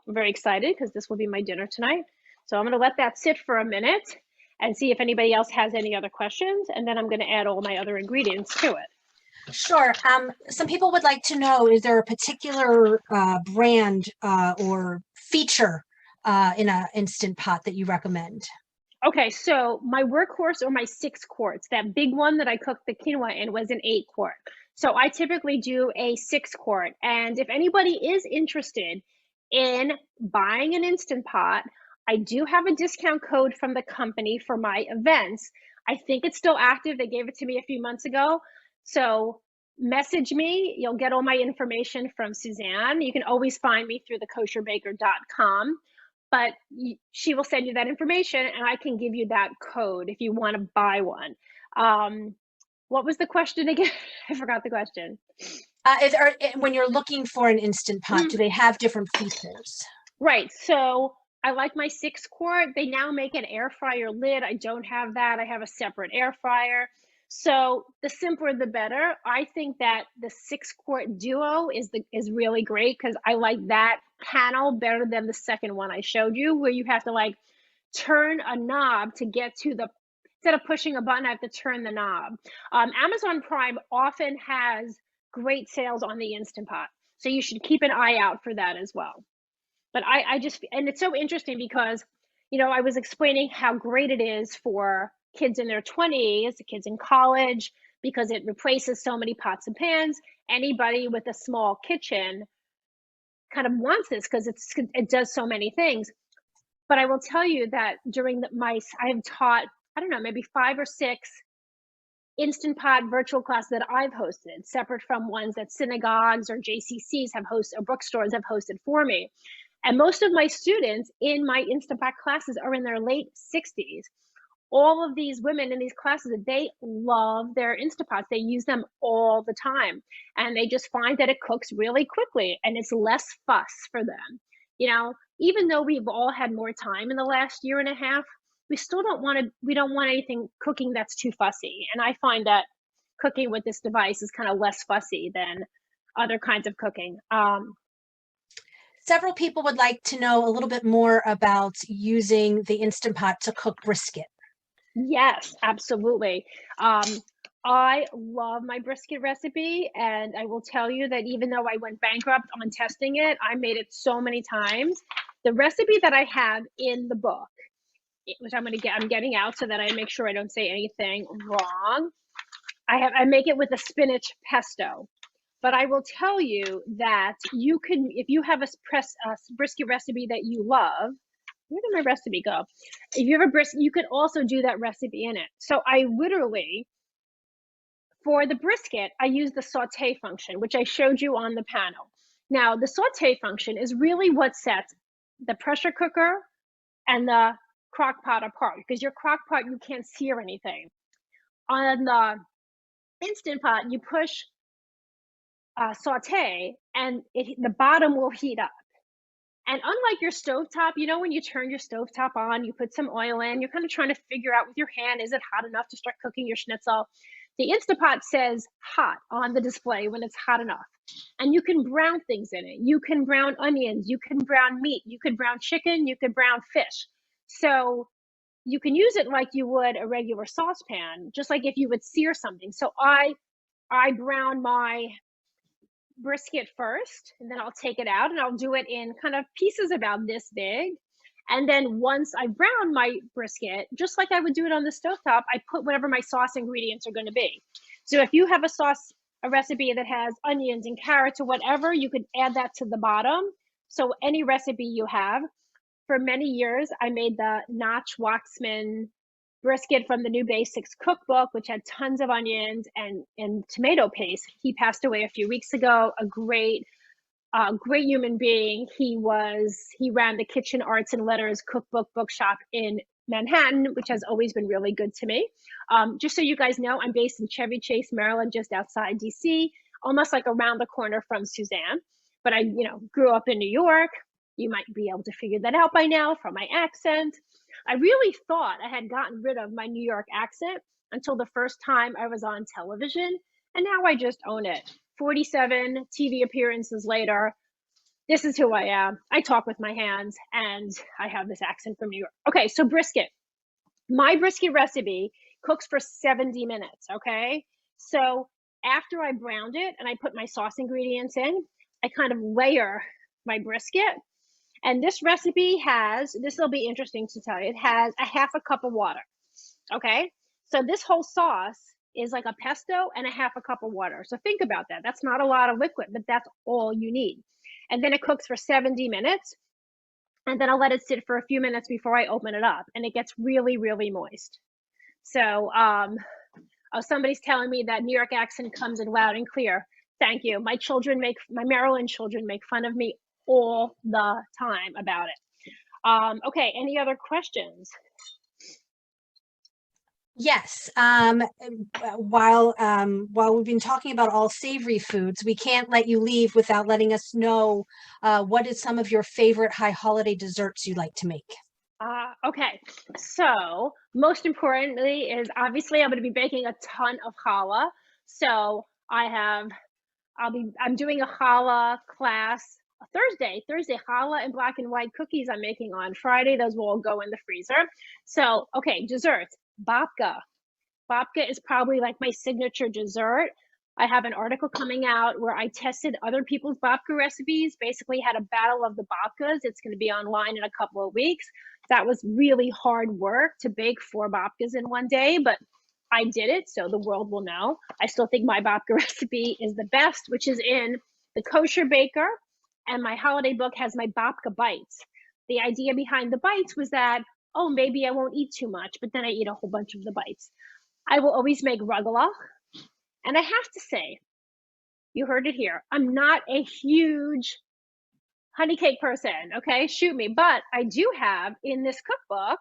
I'm very excited because this will be my dinner tonight. So I'm going to let that sit for a minute and see if anybody else has any other questions. And then I'm going to add all my other ingredients to it. Sure. Some people would like to know, is there a particular brand or feature in an Instant Pot that you recommend? Okay, so my workhorse or my 6 quarts, that big one that I cooked the quinoa in was an 8 quart. So I typically do a 6 quart. And if anybody is interested in buying an Instant Pot, I do have a discount code from the company for my events. I think it's still active. They gave it to me a few months ago. So message me. You'll get all my information from Suzanne. You can always find me through the kosherbaker.com. But she will send you that information and I can give you that code if you want to buy one. What was the question again? I forgot the question. When you're looking for an Instant Pot, do they have different features? Right. So I like my 6 quart. They now make an air fryer lid. I don't have that. I have a separate air fryer. So the simpler, the better. I think that the 6 quart duo is really great because I like that panel better than the second one I showed you, where you have to like turn a knob to get to the, instead of pushing a button, I have to turn the knob. Amazon Prime often has great sales on the Instant Pot. So you should keep an eye out for that as well. But I just, and it's so interesting because, you know, I was explaining how great it is for kids in their 20s, the kids in college, because it replaces so many pots and pans. Anybody with a small kitchen kind of wants this because it does so many things. But I will tell you that during I've taught, I don't know, maybe 5 or 6 Instant Pot virtual classes that I've hosted, separate from ones that synagogues or JCCs have hosted, or bookstores have hosted for me. And most of my students in my Instant Pot classes are in their late 60s. All of these women in these classes, they love their Instant Pots. They use them all the time. And they just find that it cooks really quickly and it's less fuss for them. You know, even though we've all had more time in the last year and a half, we don't want anything cooking that's too fussy. And I find that cooking with this device is kind of less fussy than other kinds of cooking. Several people would like to know a little bit more about using the Instant Pot to cook brisket. Yes, absolutely. I love my brisket recipe, and I will tell you that even though I went bankrupt on testing it, I made it so many times. The recipe that I have in the book, which I'm getting out so that I make sure I don't say anything wrong. I make it with a spinach pesto. But I will tell you that you can, if you have a brisket recipe that you love, where did my recipe go? If you have a brisket, you could also do that recipe in it. So I literally, for the brisket, I use the saute function, which I showed you on the panel. Now, the saute function is really what sets the pressure cooker and the crock pot apart, because your crock pot, you can't sear anything. On the Instant Pot, you push saute and the bottom will heat up. And unlike your stovetop, you know, when you turn your stovetop on, you put some oil in, you're kind of trying to figure out with your hand, is it hot enough to start cooking your schnitzel? The Instant Pot says hot on the display when it's hot enough. And you can brown things in it. You can brown onions, you can brown meat, you could brown chicken, you could brown fish. So you can use it like you would a regular saucepan, just like if you would sear something. So I brown my brisket first, and then I'll take it out and I'll do it in kind of pieces about this big. And then once I brown my brisket, just like I would do it on the stovetop, I put whatever my sauce ingredients are going to be. So if you have a recipe that has onions and carrots or whatever, you could add that to the bottom. So any recipe you have. For many years, I made the Notch Waxman brisket from the New Basics cookbook, which had tons of onions and tomato paste. He passed away a few weeks ago, a great human being. He ran the Kitchen Arts and Letters cookbook bookshop in Manhattan, which has always been really good to me. Just so you guys know, I'm based in Chevy Chase, Maryland, just outside DC, almost like around the corner from Suzanne. But I, grew up in New York. You might be able to figure that out by now from my accent. I really thought I had gotten rid of my New York accent until the first time I was on television, and now I just own it. 47 TV appearances later, this is who I am. I talk with my hands, and I have this accent from New York. Okay, so brisket. My brisket recipe cooks for 70 minutes, okay? So after I browned it and I put my sauce ingredients in, I kind of layer my brisket. And this recipe this will be interesting to tell you, it has a half a cup of water, okay? So this whole sauce is like a pesto and a half a cup of water. So think about that. That's not a lot of liquid, but that's all you need. And then it cooks for 70 minutes. And then I'll let it sit for a few minutes before I open it up. And it gets really, really moist. So somebody's telling me that New York accent comes in loud and clear. Thank you. My Maryland children make fun of me all the time about it. Okay, any other questions? Yes. While we've been talking about all savory foods, we can't let you leave without letting us know what is some of your favorite high holiday desserts you like to make. Okay, so most importantly is obviously I'm going to be baking a ton of challah. So I'm doing a challah class Thursday challah and black and white cookies I'm making on Friday. Those will all go in the freezer. So, okay, desserts. Babka. Babka is probably like my signature dessert. I have an article coming out where I tested other people's babka recipes, basically had a battle of the babkas. It's going to be online in a couple of weeks. That was really hard work to bake 4 babkas in one day, but I did it, so the world will know. I still think my babka recipe is the best, which is in the Kosher Baker, and my holiday book has my babka bites. The idea behind the bites was that, oh, maybe I won't eat too much, but then I eat a whole bunch of the bites. I will always make rugelach, and I have to say, you heard it here, I'm not a huge honey cake person, okay? Shoot me. But I do have in this cookbook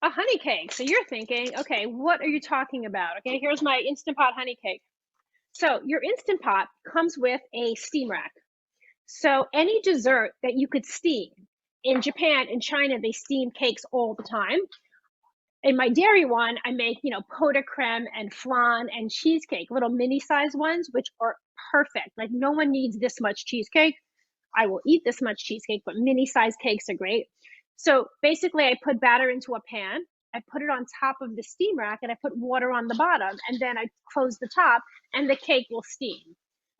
a honey cake. So you're thinking, okay, what are you talking about? Okay, here's my Instant Pot honey cake. So your Instant Pot comes with a steam rack. So any dessert that you could steam, in Japan and China, they steam cakes all the time. In my dairy one, I make, pot de creme and flan and cheesecake, little mini size ones, which are perfect. Like no one needs this much cheesecake. I will eat this much cheesecake, but mini size cakes are great. So basically I put batter into a pan, I put it on top of the steam rack, and I put water on the bottom, and then I close the top and the cake will steam.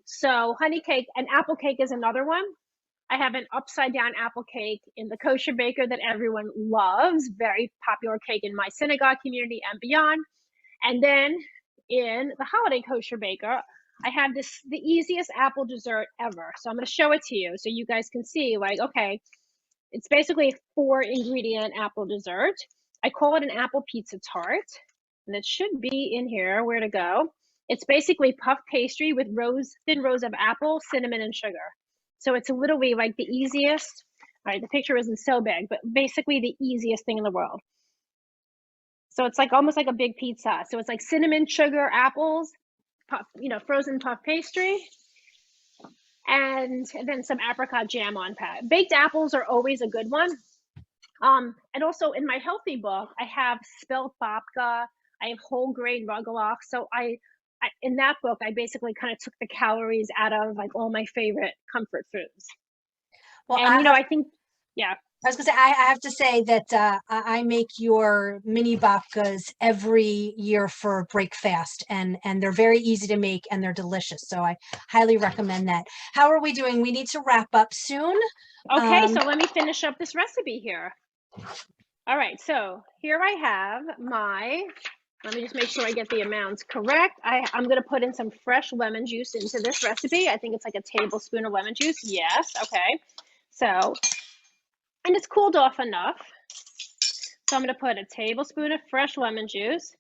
So honey cake and apple cake is another one. I have an upside down apple cake in the Kosher Baker that everyone loves, very popular cake in my synagogue community and beyond. And then in the holiday Kosher Baker, I have the easiest apple dessert ever. So I'm going to show it to you so you guys can see, like, okay, it's basically a 4-ingredient apple dessert. I call it an apple pizza tart, and it should be in here. Where to go? It's basically puff pastry with thin rows of apple, cinnamon, and sugar. So it's literally like the easiest. All right, the picture isn't so big, but basically the easiest thing in the world. So it's like almost like a big pizza. So it's like cinnamon, sugar, apples, puff, frozen puff pastry, and then some apricot jam on pat. Baked apples are always a good one. And also in my healthy book, I have spelt babka, I have whole grain rugelach. So I in that book, I basically kind of took the calories out of like all my favorite comfort foods. Well, And I think, yeah. I was gonna say, I have to say that I make your mini babkas every year for break fast, and they're very easy to make and they're delicious. So I highly recommend that. How are we doing? We need to wrap up soon. Okay, so let me finish up this recipe here. All right, so here I have let me just make sure I get the amounts correct. I'm going to put in some fresh lemon juice into this recipe. I think it's like a tablespoon of lemon juice. Yes, okay. So, and it's cooled off enough. So I'm going to put a tablespoon of fresh lemon juice.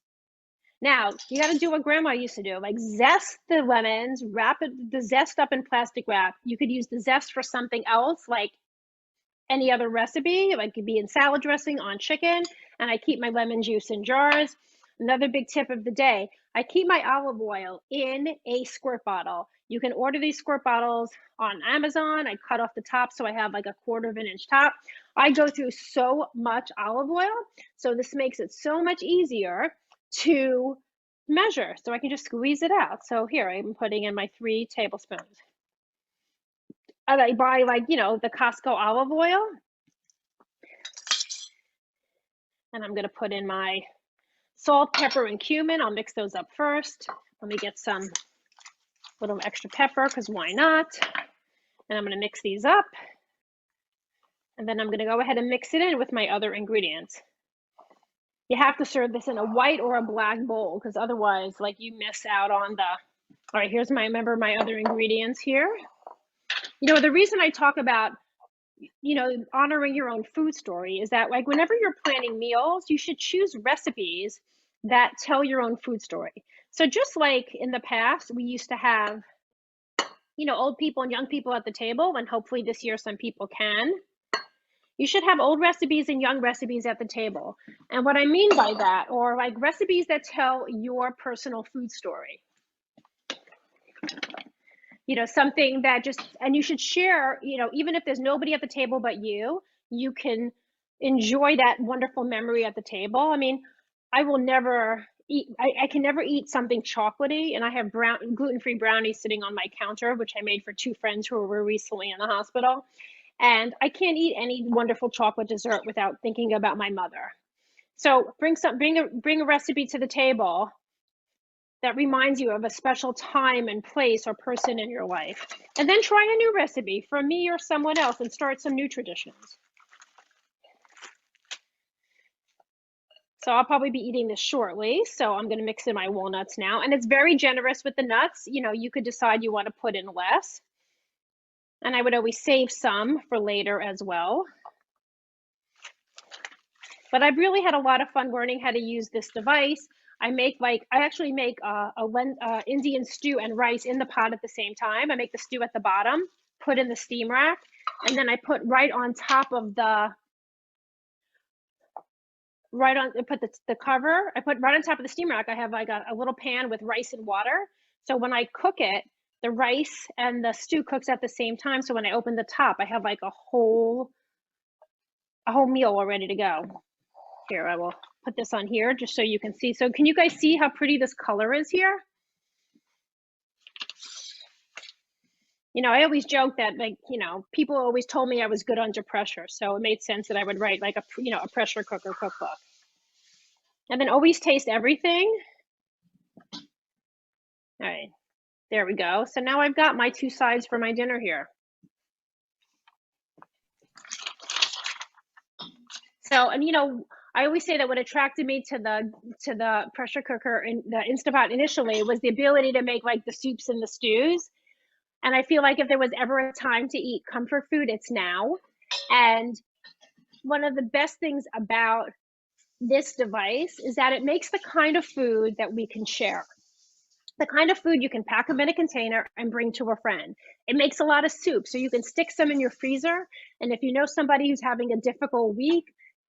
Now, you got to do what grandma used to do, like zest the lemons, wrap the zest up in plastic wrap. You could use the zest for something else, like any other recipe, like it could be in salad dressing, on chicken, and I keep my lemon juice in jars. Another big tip of the day, I keep my olive oil in a squirt bottle. You can order these squirt bottles on Amazon. I cut off the top so I have like a 1/4 inch top. I go through so much olive oil, so this makes it so much easier to measure. So I can just squeeze it out. So here I'm putting in my 3 tablespoons. I buy like, the Costco olive oil. And I'm going to put in my salt, pepper, and cumin. I'll mix those up first. Let me get some little extra pepper because why not? And I'm going to mix these up. And then I'm going to go ahead and mix it in with my other ingredients. You have to serve this in a white or a black bowl because otherwise, like, you miss out on the. All right, here's my other ingredients here. The reason I talk about, honoring your own food story is that, like, whenever you're planning meals, you should choose recipes that tell your own food story. So just like in the past, we used to have, old people and young people at the table, and hopefully this year some people can. You should have old recipes and young recipes at the table. And what I mean by that, or like recipes that tell your personal food story. Something that and you should share, even if there's nobody at the table but you can enjoy that wonderful memory at the table. I mean, I will never eat, I can never eat something chocolatey, and I have gluten-free brownies sitting on my counter, which I made for 2 friends who were recently in the hospital. And I can't eat any wonderful chocolate dessert without thinking about my mother. So bring a recipe to the table that reminds you of a special time and place or person in your life. And then try a new recipe from me or someone else and start some new traditions. So I'll probably be eating this shortly. So I'm going to mix in my walnuts now. And it's very generous with the nuts. You know, you could decide you want to put in less. And I would always save some for later as well. But I've really had a lot of fun learning how to use this device. I actually make Indian stew and rice in the pot at the same time. I make the stew at the bottom, put in the steam rack, and then I put right on top of the cover. I put right on top of the steam rack. I have like a little pan with rice and water. So when I cook it, the rice and the stew cooks at the same time. So when I open the top, I have like a whole meal all ready to go. Here, I will put this on here just so you can see. So can you guys see how pretty this color is here? You know, I always joke that, like, you know, people always told me I was good under pressure. So it made sense that I would write like a pressure cooker cookbook. And then always taste everything. All right, there we go. So now I've got my 2 sides for my dinner here. So, and you know, I always say that what attracted me to the pressure cooker and the Instant Pot initially was the ability to make like the soups and the stews. And I feel like if there was ever a time to eat comfort food, it's now. And one of the best things about this device is that it makes the kind of food that we can share. The kind of food you can pack them in a container and bring to a friend. It makes a lot of soup, so you can stick some in your freezer. And if you know somebody who's having a difficult week,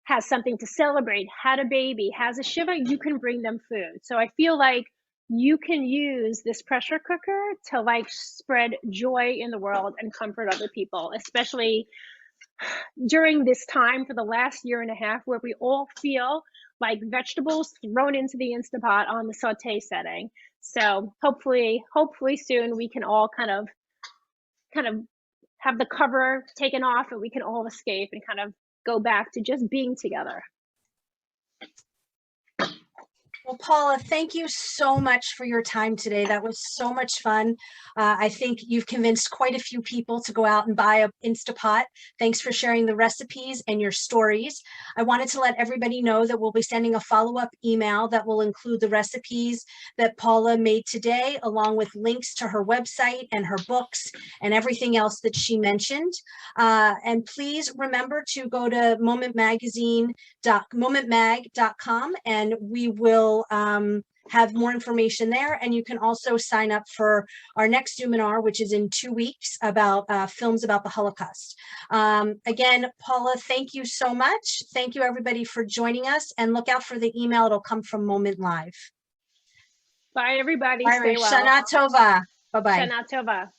has something to celebrate, had a baby, has a shiva, you can bring them food. So I feel like you can use this pressure cooker to like spread joy in the world and comfort other people, especially during this time for the last year and a half where we all feel like vegetables thrown into the Instant Pot on the saute setting. So hopefully soon we can all kind of have the cover taken off and we can all escape and kind of go back to just being together. Well, Paula, thank you so much for your time today. That was so much fun. I think you've convinced quite a few people to go out and buy an Instant Pot. Thanks for sharing the recipes and your stories. I wanted to let everybody know that we'll be sending a follow-up email that will include the recipes that Paula made today, along with links to her website and her books and everything else that she mentioned. And please remember to go to momentmag.com, and we will have more information there. And you can also sign up for our next Zoominar, which is in 2 weeks, about films about the Holocaust. Again, Paula, thank you so much. Thank you, everybody, for joining us. And look out for the email. It'll come from Moment Live. Bye, everybody. All right, Stay well. Shana Tova. Bye-bye. Shana Tova.